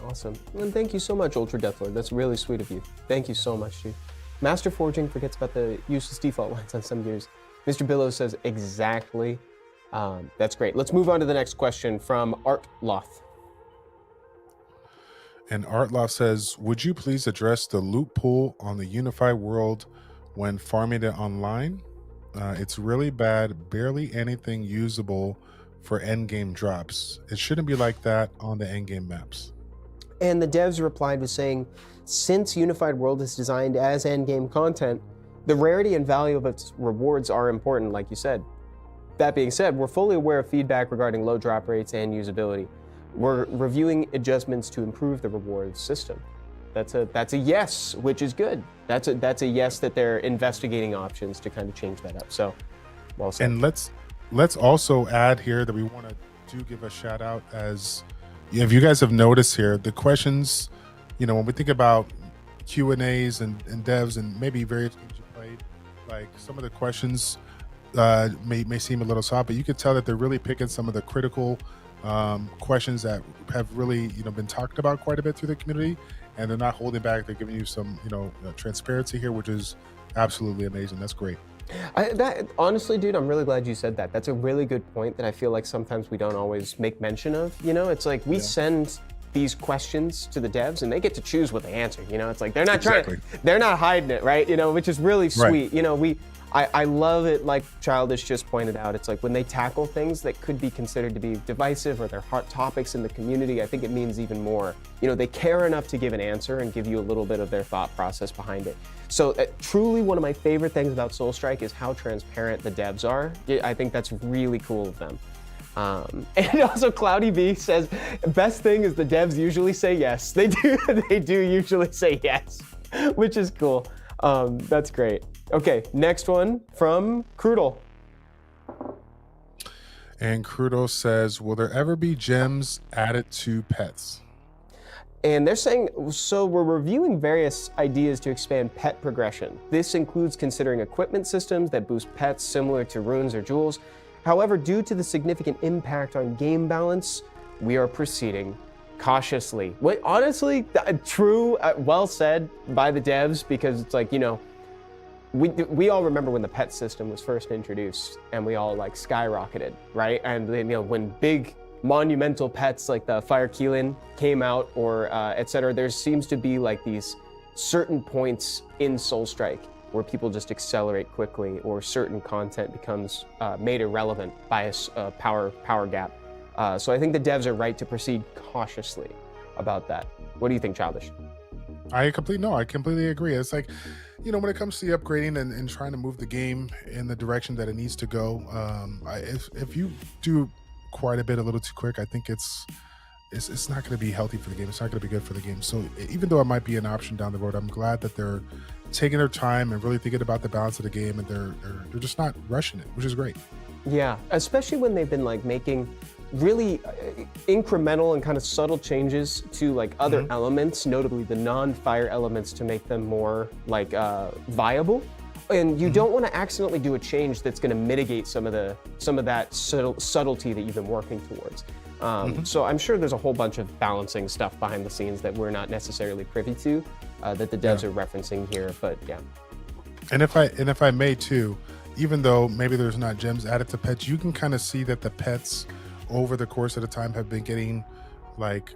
Awesome. And thank you so much, Ultra Deathlord. That's really sweet of you. Thank you so much, dude. Master Forging forgets about the useless default lines on some gears. Mr. Billow says exactly. That's great. Let's move on to the next question from Art Loth. And Art Loth says, would you please address the loot pool on the unified world when farming it online? It's really bad, barely anything usable for endgame drops. It shouldn't be like that on the endgame maps. And the devs replied with saying, since Unified World is designed as endgame content, the rarity and value of its rewards are important, like you said. That being said, we're fully aware of feedback regarding low drop rates and usability. We're reviewing adjustments to improve the rewards system. That's a yes, which is good. That's a yes that they're investigating options to kind of change that up. So, well said. And let's also add here that we want to give a shout out, as if you guys have noticed here, the questions, you know, when we think about Q&As and devs and maybe various games you played, like some of the questions may seem a little soft, but you could tell that they're really picking some of the critical questions that have really, you know, been talked about quite a bit through the community, and they're not holding back. They're giving you some, you know, transparency here, which is absolutely amazing. That's great. Honestly, dude, I'm really glad you said that. That's a really good point that I feel like sometimes we don't always make mention of. You know, it's like we send these questions to the devs and they get to choose what they answer. You know, it's like they're not they're not hiding it, right? You know, which is really sweet. Right. You know, I love it, like Childish just pointed out. It's like when they tackle things that could be considered to be divisive or they're hot topics in the community, I think it means even more. You know, they care enough to give an answer and give you a little bit of their thought process behind it. So truly one of my favorite things about Soulstrike is how transparent the devs are. I think that's really cool of them. And also Cloudy B says, best thing is the devs usually say yes. They do usually say yes. which is cool. That's great. Okay, next one from Crudel. And Crudo says, will there ever be gems added to pets? And they're saying, so we're reviewing various ideas to expand pet progression. This includes considering equipment systems that boost pets similar to runes or jewels. However, due to the significant impact on game balance, we are proceeding cautiously. Wait, honestly, true, well said by the devs, because it's like, you know, we all remember when the pet system was first introduced and we all like skyrocketed, right? And then, you know, when big monumental pets like the Fire Keelan came out, or etc., there seems to be like these certain points in Soulstrike where people just accelerate quickly, or certain content becomes made irrelevant by a power gap. So I think the devs are right to proceed cautiously about that. What do you think, Childish? I completely agree. It's like, you know, when it comes to the upgrading and trying to move the game in the direction that it needs to go, if you do quite a little too quick, I think it's not going to be healthy for the game. It's not going to be good for the game. So even though it might be an option down the road, I'm glad that they're taking their time and really thinking about the balance of the game, and they're just not rushing it, which is great. Yeah, especially when they've been like making really incremental and kind of subtle changes to like other elements, notably the non-fire elements, to make them more like viable. And you don't want to accidentally do a change that's going to mitigate some of that subtlety that you've been working towards. So I'm sure there's a whole bunch of balancing stuff behind the scenes that we're not necessarily privy to, that the devs are referencing here. But yeah. And if I may too, even though maybe there's not gems added to pets, you can kind of see that the pets over the course of the time have been getting like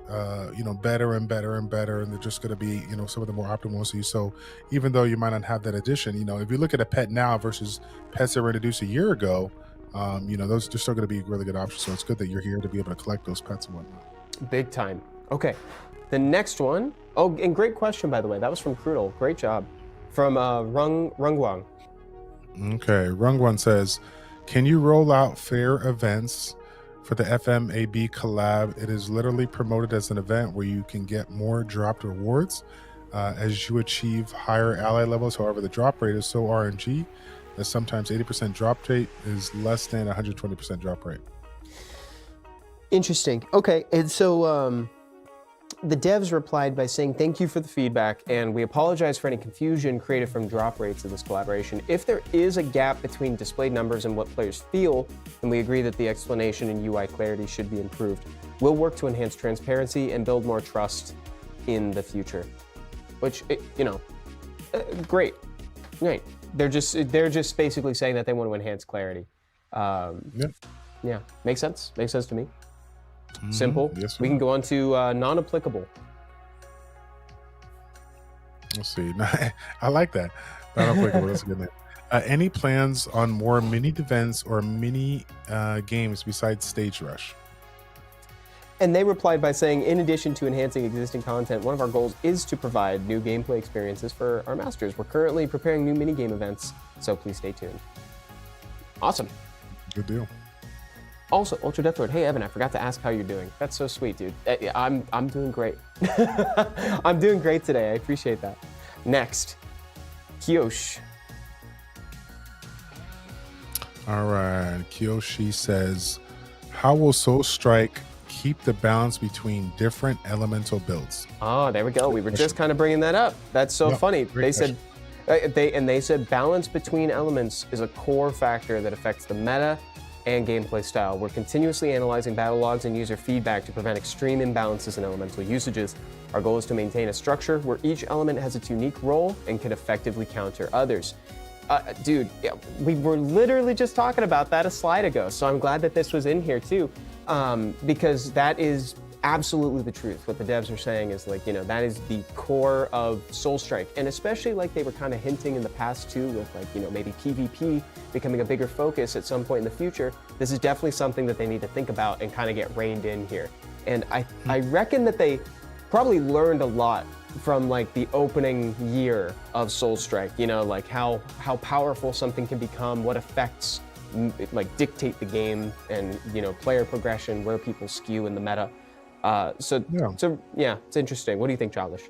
you know, better and better and better, and they're just going to be, you know, some of the more optimal ones. So even though you might not have that addition, you know, if you look at a pet now versus pets that were introduced a year ago, you know, those are still going to be really good options. So it's good that you're here to be able to collect those pets and whatnot. Big time. Okay, the next one. Oh, and great question, by the way. That was from Crudel. Great job. From Rungwang. Okay, Rungwan says, can you roll out fair events for the FMAB collab? It is literally promoted as an event where you can get more dropped rewards as you achieve higher ally levels. However, the drop rate is so RNG that sometimes 80% drop rate is less than 120% drop rate. Interesting. Okay, and so the devs replied by saying, thank you for the feedback, and we apologize for any confusion created from drop rates of this collaboration. If there is a gap between displayed numbers and what players feel, then we agree that the explanation and UI clarity should be improved. We'll work to enhance transparency and build more trust in the future. Which, you know, great. They're just basically saying that they want to enhance clarity. Yeah, makes sense. Makes sense to me. Simple. Yes, we can go on to non-applicable. Let's see. I like that. Non-applicable. That's a good name. Any plans on more mini events or mini games besides Stage Rush? And they replied by saying, in addition to enhancing existing content, one of our goals is to provide new gameplay experiences for our masters. We're currently preparing new mini game events, so please stay tuned. Awesome. Good deal. Also, Ultra Death Lord, hey Evan, I forgot to ask how you're doing. That's so sweet, dude. I'm doing great. I'm doing great today. I appreciate that. Next, Kyosh. All right, Kyoshi says, how will Soulstrike keep the balance between different elemental builds? Oh, there we go. We were just kind of bringing that up. That's so funny. They said, they said balance between elements is a core factor that affects the meta and gameplay style. We're continuously analyzing battle logs and user feedback to prevent extreme imbalances in elemental usages. Our goal is to maintain a structure where each element has its unique role and can effectively counter others. Dude, yeah, we were literally just talking about that a slide ago, so I'm glad that this was in here too, because that is absolutely the truth. What the devs are saying is like, you know, that is the core of Soulstrike, and especially like they were kind of hinting in the past too with like, you know, maybe PvP becoming a bigger focus at some point in the future. This is definitely something that they need to think about and kind of get reined in here. And I reckon that they probably learned a lot from like the opening year of Soulstrike, you know, like how powerful something can become, what effects like dictate the game, and, you know, player progression, where people skew in the meta. So yeah, it's interesting. What do you think, Childish?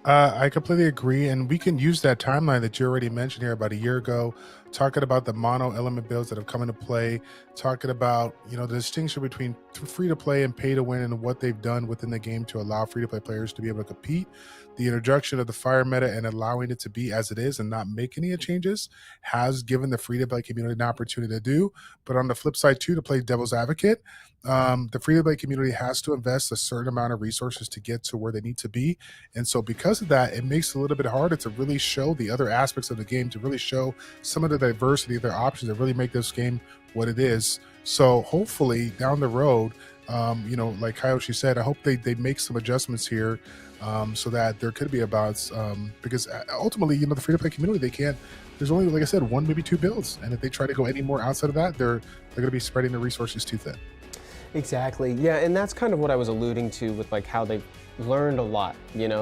I completely agree, and we can use that timeline that you already mentioned here about a year ago, talking about the mono element builds that have come into play, talking about the distinction between free to play and pay to win, and what they've done within the game to allow free to play players to be able to compete. The introduction of the fire meta and allowing it to be as it is and not make any changes has given the free to play community an opportunity to do. But on the flip side too, to play devil's advocate, the free to play community has to invest a certain amount of resources to get to where they need to be. And so because of that, it makes it a little bit harder to really show the other aspects of the game, to really show some of the diversity of their options that really make this game what it is. So hopefully down the road, like Kyoshi said, I hope they make some adjustments here, so that there could be a balance, because ultimately, the free-to-play community, there's only, like I said, one, maybe two builds. And if they try to go any more outside of that, they're going to be spreading the resources too thin. Exactly. Yeah, and that's kind of what I was alluding to with like how they've learned a lot,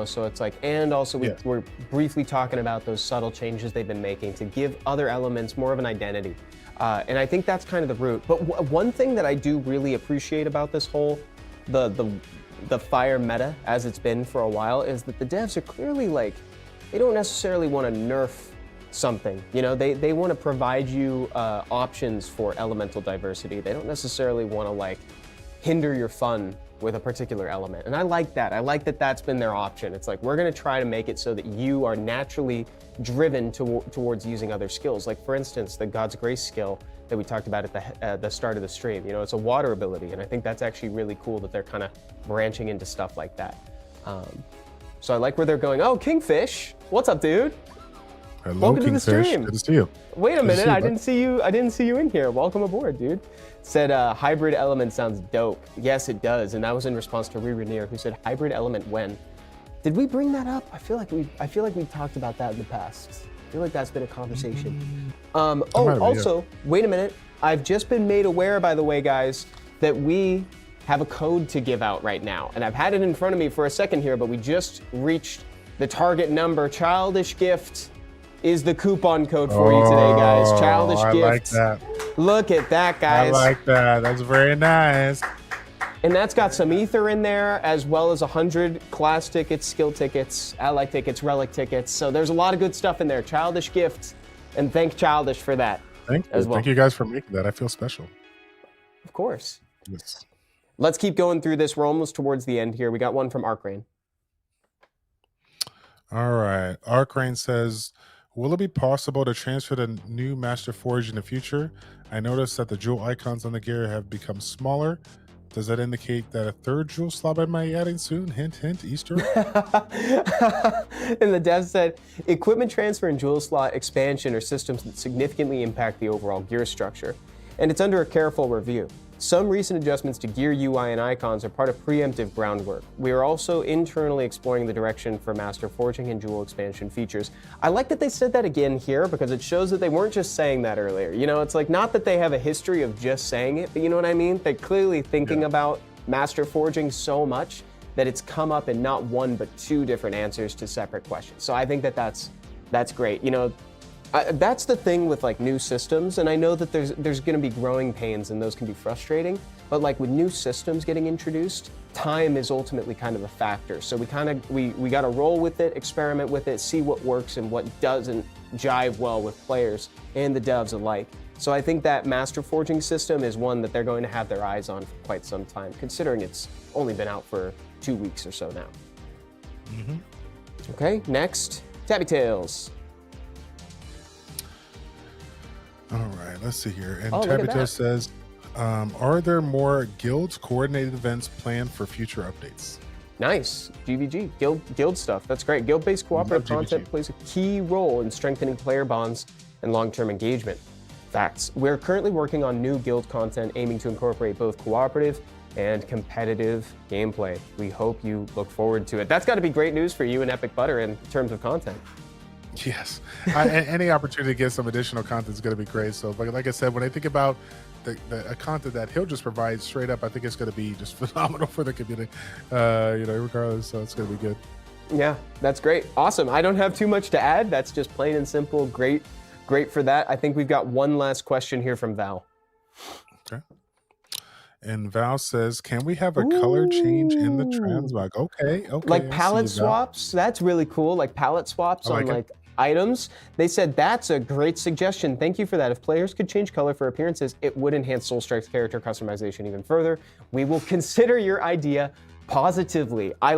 so it's like, and also we're briefly talking about those subtle changes they've been making to give other elements more of an identity. And I think that's kind of the root. But one thing that I do really appreciate about this whole, the fire meta as it's been for a while, is that the devs are clearly like, they don't necessarily want to nerf something. They want to provide you options for elemental diversity. They don't necessarily want to like hinder your fun with a particular element. And I like that. I like that that's been their option. It's like, we're going to try to make it so that you are naturally driven towards using other skills. Like for instance, the God's Grace skill that we talked about at the start of the stream. It's a water ability, and I think that's actually really cool that they're kind of branching into stuff like that. So I like where they're going. Oh, Kingfish, what's up, dude? Hello, welcome Kingfish. to the stream. Good to see you. Wait a minute, I didn't see you in here. Welcome aboard, dude. Said hybrid element sounds dope. Yes, it does, and that was in response to Renier, who said hybrid element when. Did we bring that up? I feel like we talked about that in the past. I feel like that's been a conversation. Also, wait a minute. I've just been made aware, by the way, guys, that we have a code to give out right now, and I've had it in front of me for a second here, but we just reached the target number. Childish Gift is the coupon code for you today, guys. Childish Gift. I like that. Look at that, guys. I like that. That's very nice. And that's got some ether in there, as well as 100 class tickets, skill tickets, ally tickets, relic tickets. So there's a lot of good stuff in there. Childish Gift, and thank Childish for that. Thank you. Thank you guys for making that. I feel special. Of course. Yes. Let's keep going through this. We're almost towards the end here. We got one from Arcrain. All right. Arcrain says, will it be possible to transfer the new Master Forge in the future? I noticed that the jewel icons on the gear have become smaller. Does that indicate that a third jewel slot I might be adding soon? Hint, hint, Easter. And the dev said, equipment transfer and jewel slot expansion are systems that significantly impact the overall gear structure, and it's under a careful review. Some recent adjustments to gear UI and icons are part of preemptive groundwork. We are also internally exploring the direction for master forging and jewel expansion features. I like that they said that again here, because it shows that they weren't just saying that earlier. It's like, not that they have a history of just saying it, but you know what I mean? They're clearly thinking about master forging so much that it's come up in not one, but two different answers to separate questions. So I think that that's great. That's the thing with like new systems, and I know that there's going to be growing pains and those can be frustrating, but like with new systems getting introduced, time is ultimately kind of a factor. So we got to roll with it, experiment with it, see what works and what doesn't jive well with players and the devs alike. So I think that master forging system is one that they're going to have their eyes on for quite some time, considering it's only been out for 2 weeks or so now. Okay, next, Tabby Tales. All right, let's see here. And Tabitha says, are there more guilds coordinated events planned for future updates? Nice. GVG, guild stuff. That's great. Guild-based cooperative content plays a key role in strengthening player bonds and long-term engagement. Facts. We're currently working on new guild content aiming to incorporate both cooperative and competitive gameplay. We hope you look forward to it. That's got to be great news for you and Epic Butter in terms of content. Yes, any opportunity to get some additional content is going to be great. So, like I said, when I think about the content that he'll just provide straight up, I think it's going to be just phenomenal for the community, regardless. So it's going to be good. Yeah, that's great. Awesome. I don't have too much to add. That's just plain and simple. Great for that. I think we've got one last question here from Val. Okay. And Val says, "Can we have a color change in the Ooh. transmog?" Okay, Like okay, I see palette you, Val. swaps, that's really cool. Like palette swaps I on like it. like items. They said that's a great suggestion. Thank you for that. If players could change color for appearances, it would enhance Soul Strike's character customization even further. We will consider your idea positively. I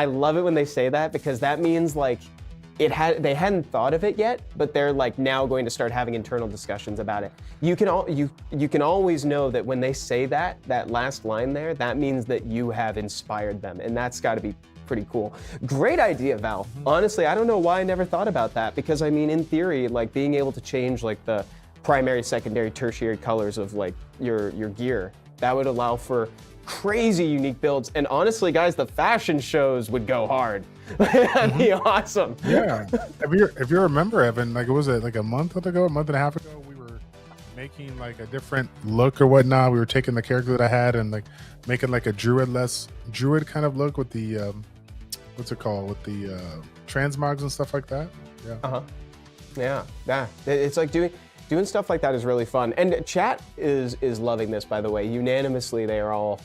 love it when they say that, because that means like they hadn't thought of it yet, but they're like now going to start having internal discussions about it. You can always know that when they say that last line there, that means that you have inspired them, and that's got to be pretty cool. Great idea, Val. Honestly, I don't know why I never thought about that, because I mean, in theory, like being able to change like the primary, secondary, tertiary colors of like your gear, that would allow for crazy unique builds. And honestly, guys, the fashion shows would go hard. That'd be awesome. Yeah. If you remember, Evan, like, was it like a month ago, a month and a half ago, we were making like a different look or whatnot. We were taking the character that I had and like making like a druid kind of look with the what's it called, with the transmogs and stuff like that. Yeah. Yeah. It's like doing stuff like that is really fun. And chat is loving this, by the way. Unanimously, they are all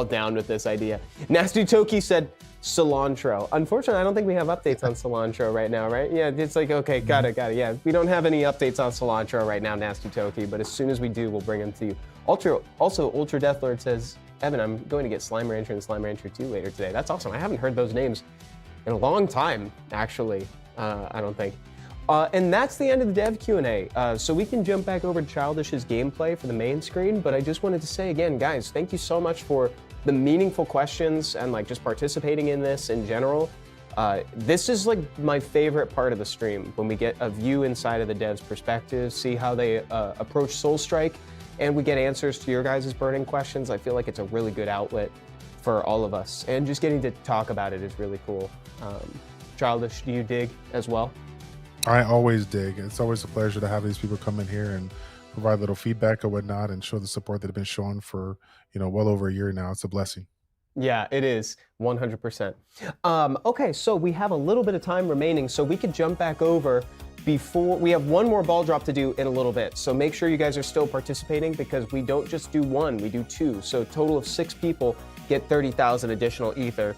down with this idea. Nasty Toki said cilantro. Unfortunately, I don't think we have updates on cilantro right now, right? Yeah, it's like, okay, got it. Yeah, we don't have any updates on cilantro right now, Nasty Toki, but as soon as we do, we'll bring them to you. Also, Ultra Deathlord says, Evan, I'm going to get Slime Rancher and Slime Rancher 2 later today. That's awesome. I haven't heard those names in a long time, actually, I don't think. And that's the end of the dev Q&A. So we can jump back over to Childish's gameplay for the main screen, but I just wanted to say again, guys, thank you so much for the meaningful questions and like just participating in this in general. This is like my favorite part of the stream, when we get a view inside of the devs' perspective, see how they approach Soul Strike, and we get answers to your guys' burning questions. I feel like it's a really good outlet for all of us, and just getting to talk about it is really cool. Childish, do you dig as well? I always dig. It's always a pleasure to have these people come in here and provide little feedback or whatnot and show the support that have been shown for, well over a year now. It's a blessing. Yeah, it is 100%. Okay, so we have a little bit of time remaining, so we could jump back over before we have one more ball drop to do in a little bit. So make sure you guys are still participating, because we don't just do one, we do two. So a total of 6 people get 30,000 additional ether.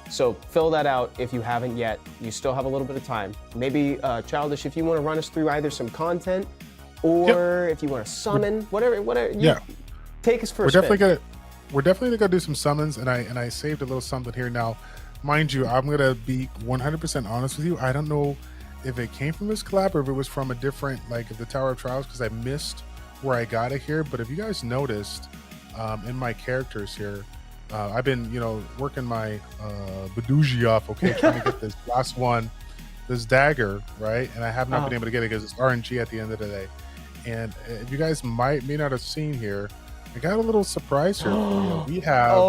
So fill that out if you haven't yet. You still have a little bit of time. Maybe Childish, if you want to run us through either some content or if you want to summon, whatever. Take us for a spin. We're definitely gonna do some summons, and I saved a little something here. Now, mind you, I'm gonna be 100% honest with you. I don't know if it came from this collab or if it was from a different, like the Tower of Trials, because I missed where I got it here. But if you guys noticed, in my characters here, I've been, working my Badouji off, okay, trying to get this last one, this dagger, right? And I have not been able to get it because it's RNG at the end of the day. And if you guys may not have seen here, I got a little surprise here for you. We have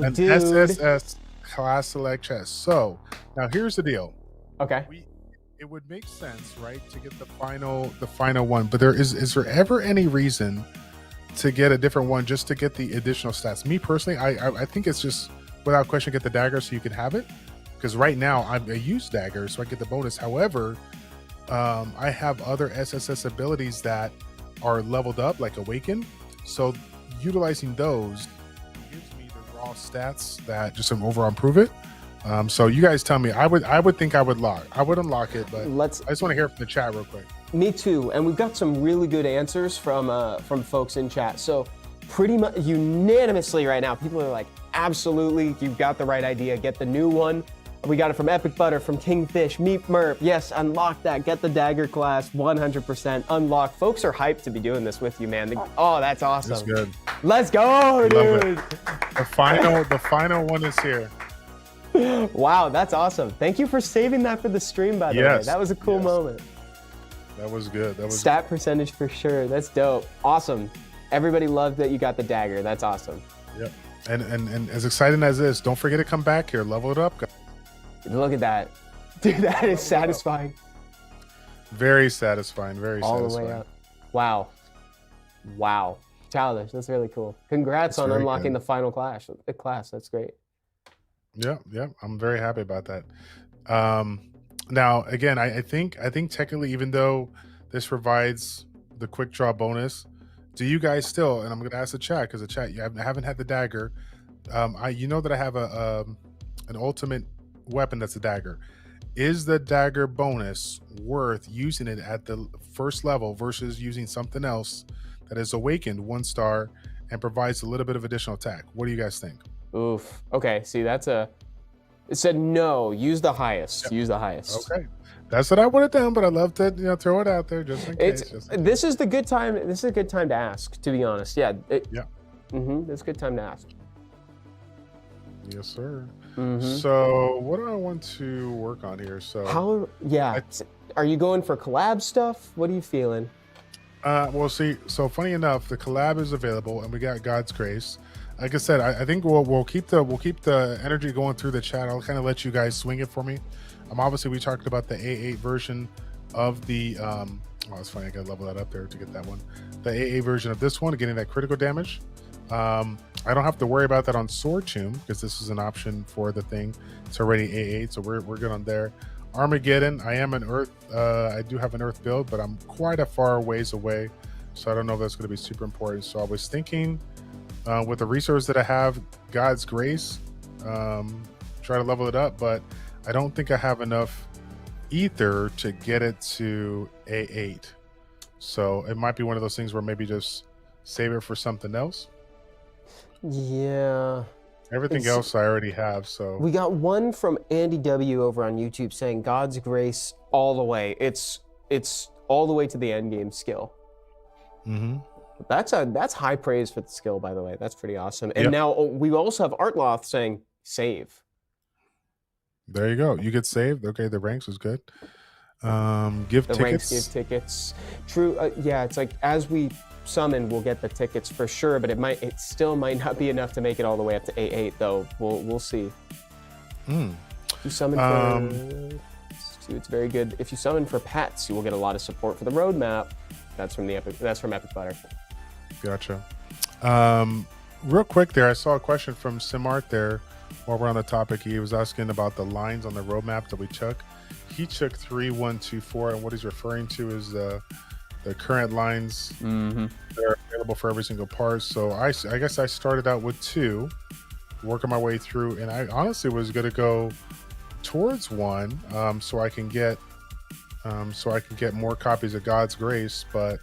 an SSS class select chest. So now here's the deal. Okay. It would make sense, right, to get the final one. But is there ever any reason to get a different one just to get the additional stats? Me personally, I think it's just without question get the dagger so you can have it, because right now I use dagger so I get the bonus. However, I have other SSS abilities that are leveled up, like Awaken, so utilizing those gives me the raw stats that just overall improve it. So you guys tell me. I would think I would unlock it, but I just want to hear from the chat real quick. Me too, and we've got some really good answers from folks in chat. So pretty much unanimously right now, people are like, absolutely, you've got the right idea. Get the new one. We got it from Epic Butter, from Kingfish, Meep Merp. Yes, unlock that. Get the dagger class, 100% unlock. Folks are hyped to be doing this with you, man. Oh, that's awesome. That's good. Let's go, dude. The final one is here. Wow, that's awesome. Thank you for saving that for the stream, by the way. That was a cool moment. That was good. That was stat percentage for sure. That's dope. Awesome. Everybody loved that you got the dagger. That's awesome. Yep. And as exciting as this, don't forget to come back here. Level it up. Look at that. Dude, that is satisfying. Very satisfying. Very all satisfying. The way up. Wow. Childish, that's really cool. Congrats on unlocking the final class. That's great. Yeah. I'm very happy about that. Now, again, I think technically, even though this provides the quick draw bonus, do you guys still? And I'm gonna ask the chat because the chat, I haven't had the dagger. You know that I have an ultimate weapon that's a dagger. Is the dagger bonus worth using it at the first level versus using something else that is awakened 1 star and provides a little bit of additional attack? What do you guys think? Oof. Okay. See, it said no. Use the highest. Yep. Use the highest. Okay. That's what I would have done, but I love to throw it out there just in case. This is the good time. This is a good time to ask, to be honest. Yeah. Yeah. This is a good time to ask. Yes, sir. So what do I want to work on here? So are you going for collab stuff? What are you feeling? Well, see, so funny enough, the collab is available, and we got God's Grace. Like I said, I think we'll keep the energy going through the chat. I'll kind of let you guys swing it for me. Obviously, we talked about the A8 version of the. Oh, it's funny. I gotta level that up there to get that one. The A8 version of this one, getting that critical damage. I don't have to worry about that on Sword Tomb because this is an option for the thing. It's already A8, so we're good on there. Armageddon, I am an Earth. I do have an Earth build, but I'm quite a far ways away, so I don't know if that's going to be super important. So I was thinking, with the resource that I have, God's Grace, try to level it up, but I don't think I have enough ether to get it to A8. So it might be one of those things where maybe just save it for something else. Yeah. Everything else I already have, so. We got one from Andy W over on YouTube saying God's Grace all the way. It's all the way to the end game skill. That's high praise for the skill, by the way. That's pretty awesome. And now we also have Artloth saying save. There you go. You get saved. Okay, the ranks is good. Give tickets. Ranks give tickets. True. Yeah, it's like as we summon, we'll get the tickets for sure, but it still might not be enough to make it all the way up to A8 though. We'll see. You summon for it's very good. If you summon for pets, you will get a lot of support for the roadmap. That's from Epic Butter. Gotcha. Real quick there, I saw a question from Simart there while we're on the topic. He was asking about the lines on the roadmap that we took. He took 3, 1, 2, 4, and what he's referring to is the current lines that are available for every single part. So I guess I started out with 2, working my way through, and I honestly was going to go towards 1, so I can get more copies of God's Grace. But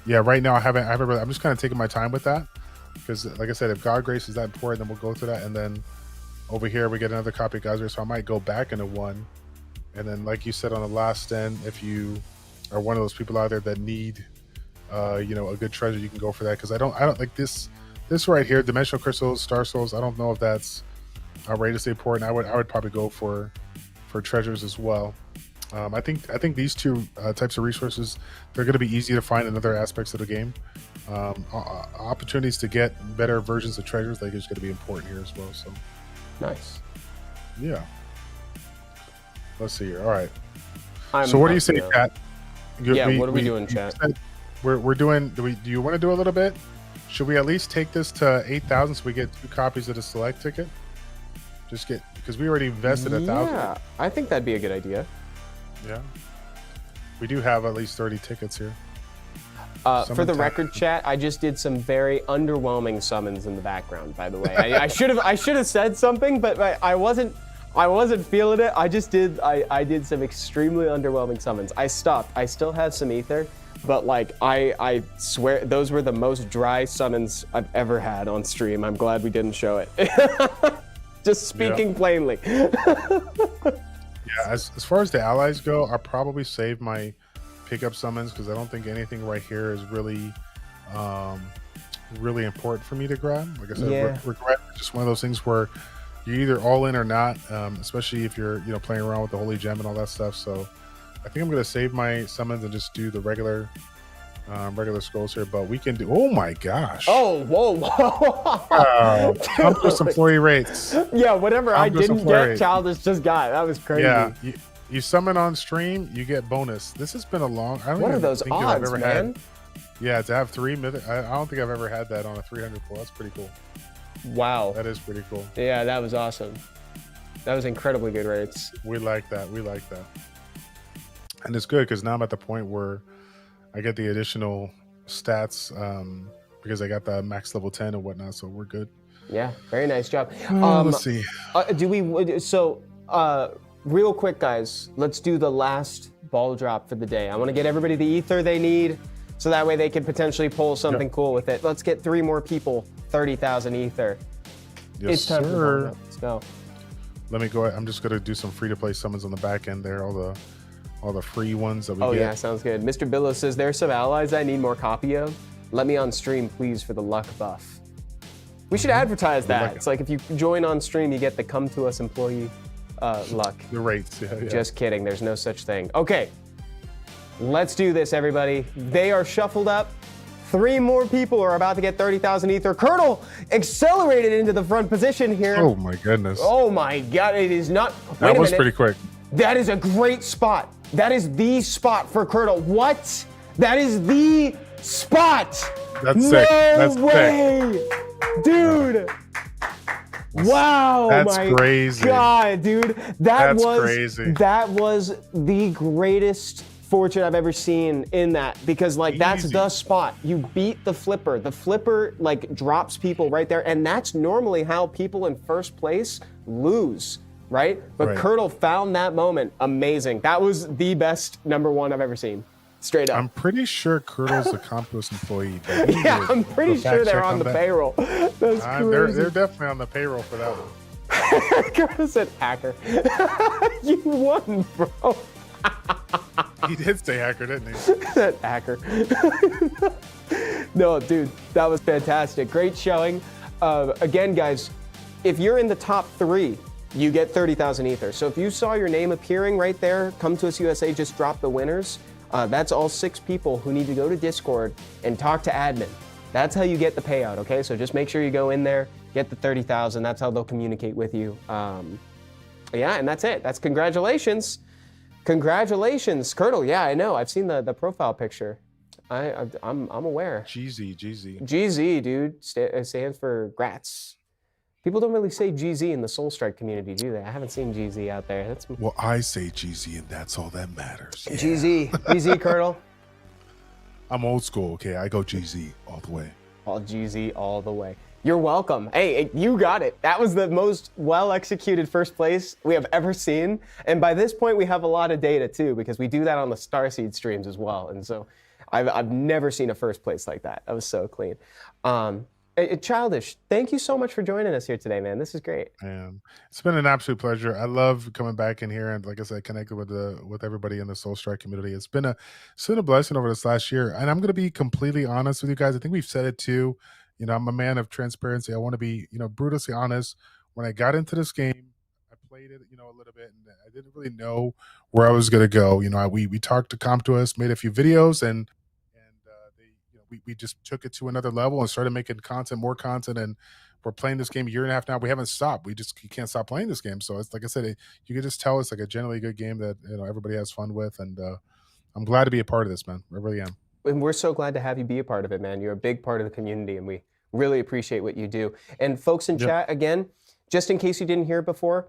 yeah, right now I'm just kind of taking my time with that because, like I said, if God Grace is that important, then we'll go through that, and then over here we get another copy of God's Grace. So I might go back into 1, and then like you said on the last end, if you are one of those people out there that need a good treasure, you can go for that, because I don't like this right here, Dimensional Crystals, Star Souls. I don't know if that's outrageously important. I would probably go for treasures as well. I think these 2 types of resources, they're going to be easy to find in other aspects of the game. Opportunities to get better versions of treasures, like, is going to be important here as well. So nice. Yeah. Let's see here. All right. So what do you say, chat? What are we doing, chat? We're doing. Do you want to do a little bit? Should we at least take this to 8,000 so we get 2 copies of the select ticket? Because we already invested 1,000. Yeah, I think that'd be a good idea. Yeah. We do have at least 30 tickets here. For the record, chat, I just did some very underwhelming summons in the background, by the way. I should have said something, but I wasn't feeling it. I did some extremely underwhelming summons. I stopped. I still have some ether, but like I swear those were the most dry summons I've ever had on stream. I'm glad we didn't show it. Just speaking plainly. Yeah, as far as the allies go, I'll probably save my pickup summons because I don't think anything right here is really really important for me to grab. Like I said, regret is just one of those things where you're either all in or not, especially if you're playing around with the Holy Gem and all that stuff. So I think I'm going to save my summons and just do the regular scrolls here. But we can do. Oh my gosh! Oh, whoa! Wow. Come for some flurry rates. Yeah, whatever I didn't get, Childish just got. That was crazy. Yeah, you summon on stream, you get bonus. This has been a long. What are those odds, man? Yeah, to have 3 minutes. I don't think I've ever had that on a 300 pull. That's pretty cool. Wow. That is pretty cool. Yeah, that was awesome. That was incredibly good rates. We like that. We like that. And it's good because now I'm at the point where I get the additional stats because I got the max level 10 and whatnot, so we're good. Yeah, very nice job. Let's see. Real quick, guys, let's do the last ball drop for the day. I want to get everybody the ether they need, so that way they can potentially pull something cool with it. Let's get 3 more people 30,000 ether. Yes, it's time sir. for the ball drop. Let's go. Let me go ahead. I'm just gonna do some free-to-play summons on the back end there. All the free ones that we get. Oh yeah, sounds good. Mr. Billow says, there's some allies I need more copy of. Let me on stream, please, for the luck buff. We should advertise that. It's like if you join on stream, you get the come to us employee luck. The rates, yeah. Just kidding, there's no such thing. Okay, let's do this, everybody. They are shuffled up. 3 more people are about to get 30,000 ether. Colonel accelerated into the front position here. Oh my goodness. Oh my God, it is not. That was pretty quick. That is a great spot. That is the spot for Colonel. What? That is the spot. That's sick. That's way. Sick. Dude. Wow. That's my crazy. God, dude. That's crazy. That was the greatest fortune I've ever seen in that, because like that's the spot. You beat the flipper. The flipper like drops people right there, and that's normally how people in first place lose, right? But Colonel found that moment. Amazing. That was the best #1 I've ever seen. Straight up. I'm pretty sure Colonel's a Campos employee. Yeah, I'm pretty sure they're on the payroll. That's crazy. They're definitely on the payroll for that one. Colonel said hacker. You won, bro. He did say hacker, didn't he? That hacker. No, dude, that was fantastic. Great showing. Again, guys, if you're in the top 3, you get 30,000 ether. So if you saw your name appearing right there, Come to Us USA just dropped the winners. That's all 6 people who need to go to Discord and talk to admin. That's how you get the payout, okay? So just make sure you go in there, get the 30,000. That's how they'll communicate with you. Yeah, and that's it. That's congratulations. Congratulations, Colonel. Yeah, I know. I've seen the profile picture. I'm aware. GZ. GZ, dude, stands for grats. People don't really say GZ in the Soul Strike community, do they? I haven't seen GZ out there. Well, I say GZ, and that's all that matters. Yeah. GZ, Colonel. I'm old school, okay? I go GZ all the way. All GZ all the way. You're welcome. Hey, you got it. That was the most well-executed first place we have ever seen. And by this point, we have a lot of data too, because we do that on the Starseed streams as well. And so I've never seen a first place like that. That was so clean. Childish, thank you so much for joining us here today, man. This is great. It's been an absolute pleasure. I love coming back in here and, like I said, connected with everybody in the Soul Strike community. It's been a blessing over this last year. And I'm going to be completely honest with you guys. I think we've said it too. You know, I'm a man of transparency. I want to be, brutally honest. When I got into this game, I played it, a little bit, and I didn't really know where I was going to go. We talked to Come to Us, made a few videos, and we just took it to another level and started making more content, and we're playing this game a year and a half now. We haven't stopped. You can't stop playing this game. So it's like I said, you can just tell it's like a generally good game that everybody has fun with, and I'm glad to be a part of this, man. I really am. And we're so glad to have you be a part of it, man. You're a big part of the community, and we really appreciate what you do. And folks in chat, again, just in case you didn't hear it before,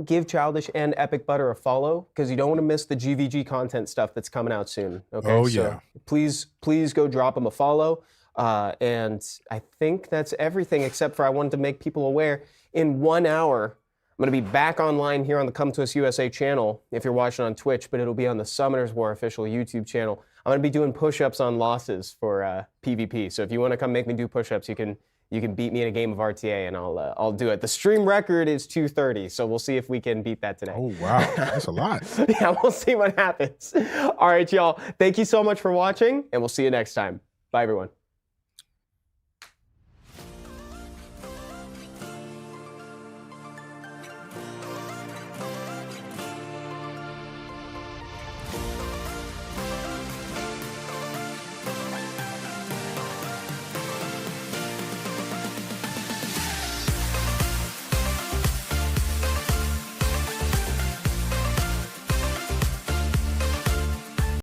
give Childish and Epic Butter a follow, because you don't want to miss the GVG content stuff that's coming out soon. Okay. Oh, yeah. So please go drop them a follow. And I think that's everything, except for I wanted to make people aware, in 1 hour, I'm going to be back online here on the Come to Us USA channel, if you're watching on Twitch, but it'll be on the Summoners War official YouTube channel. I'm going to be doing push-ups on losses for PvP. So if you want to come make me do push-ups, you can beat me in a game of RTA, and I'll do it. The stream record is 2:30, so we'll see if we can beat that today. Oh, wow. That's a lot. Yeah, we'll see what happens. All right, y'all. Thank you so much for watching, and we'll see you next time. Bye, everyone.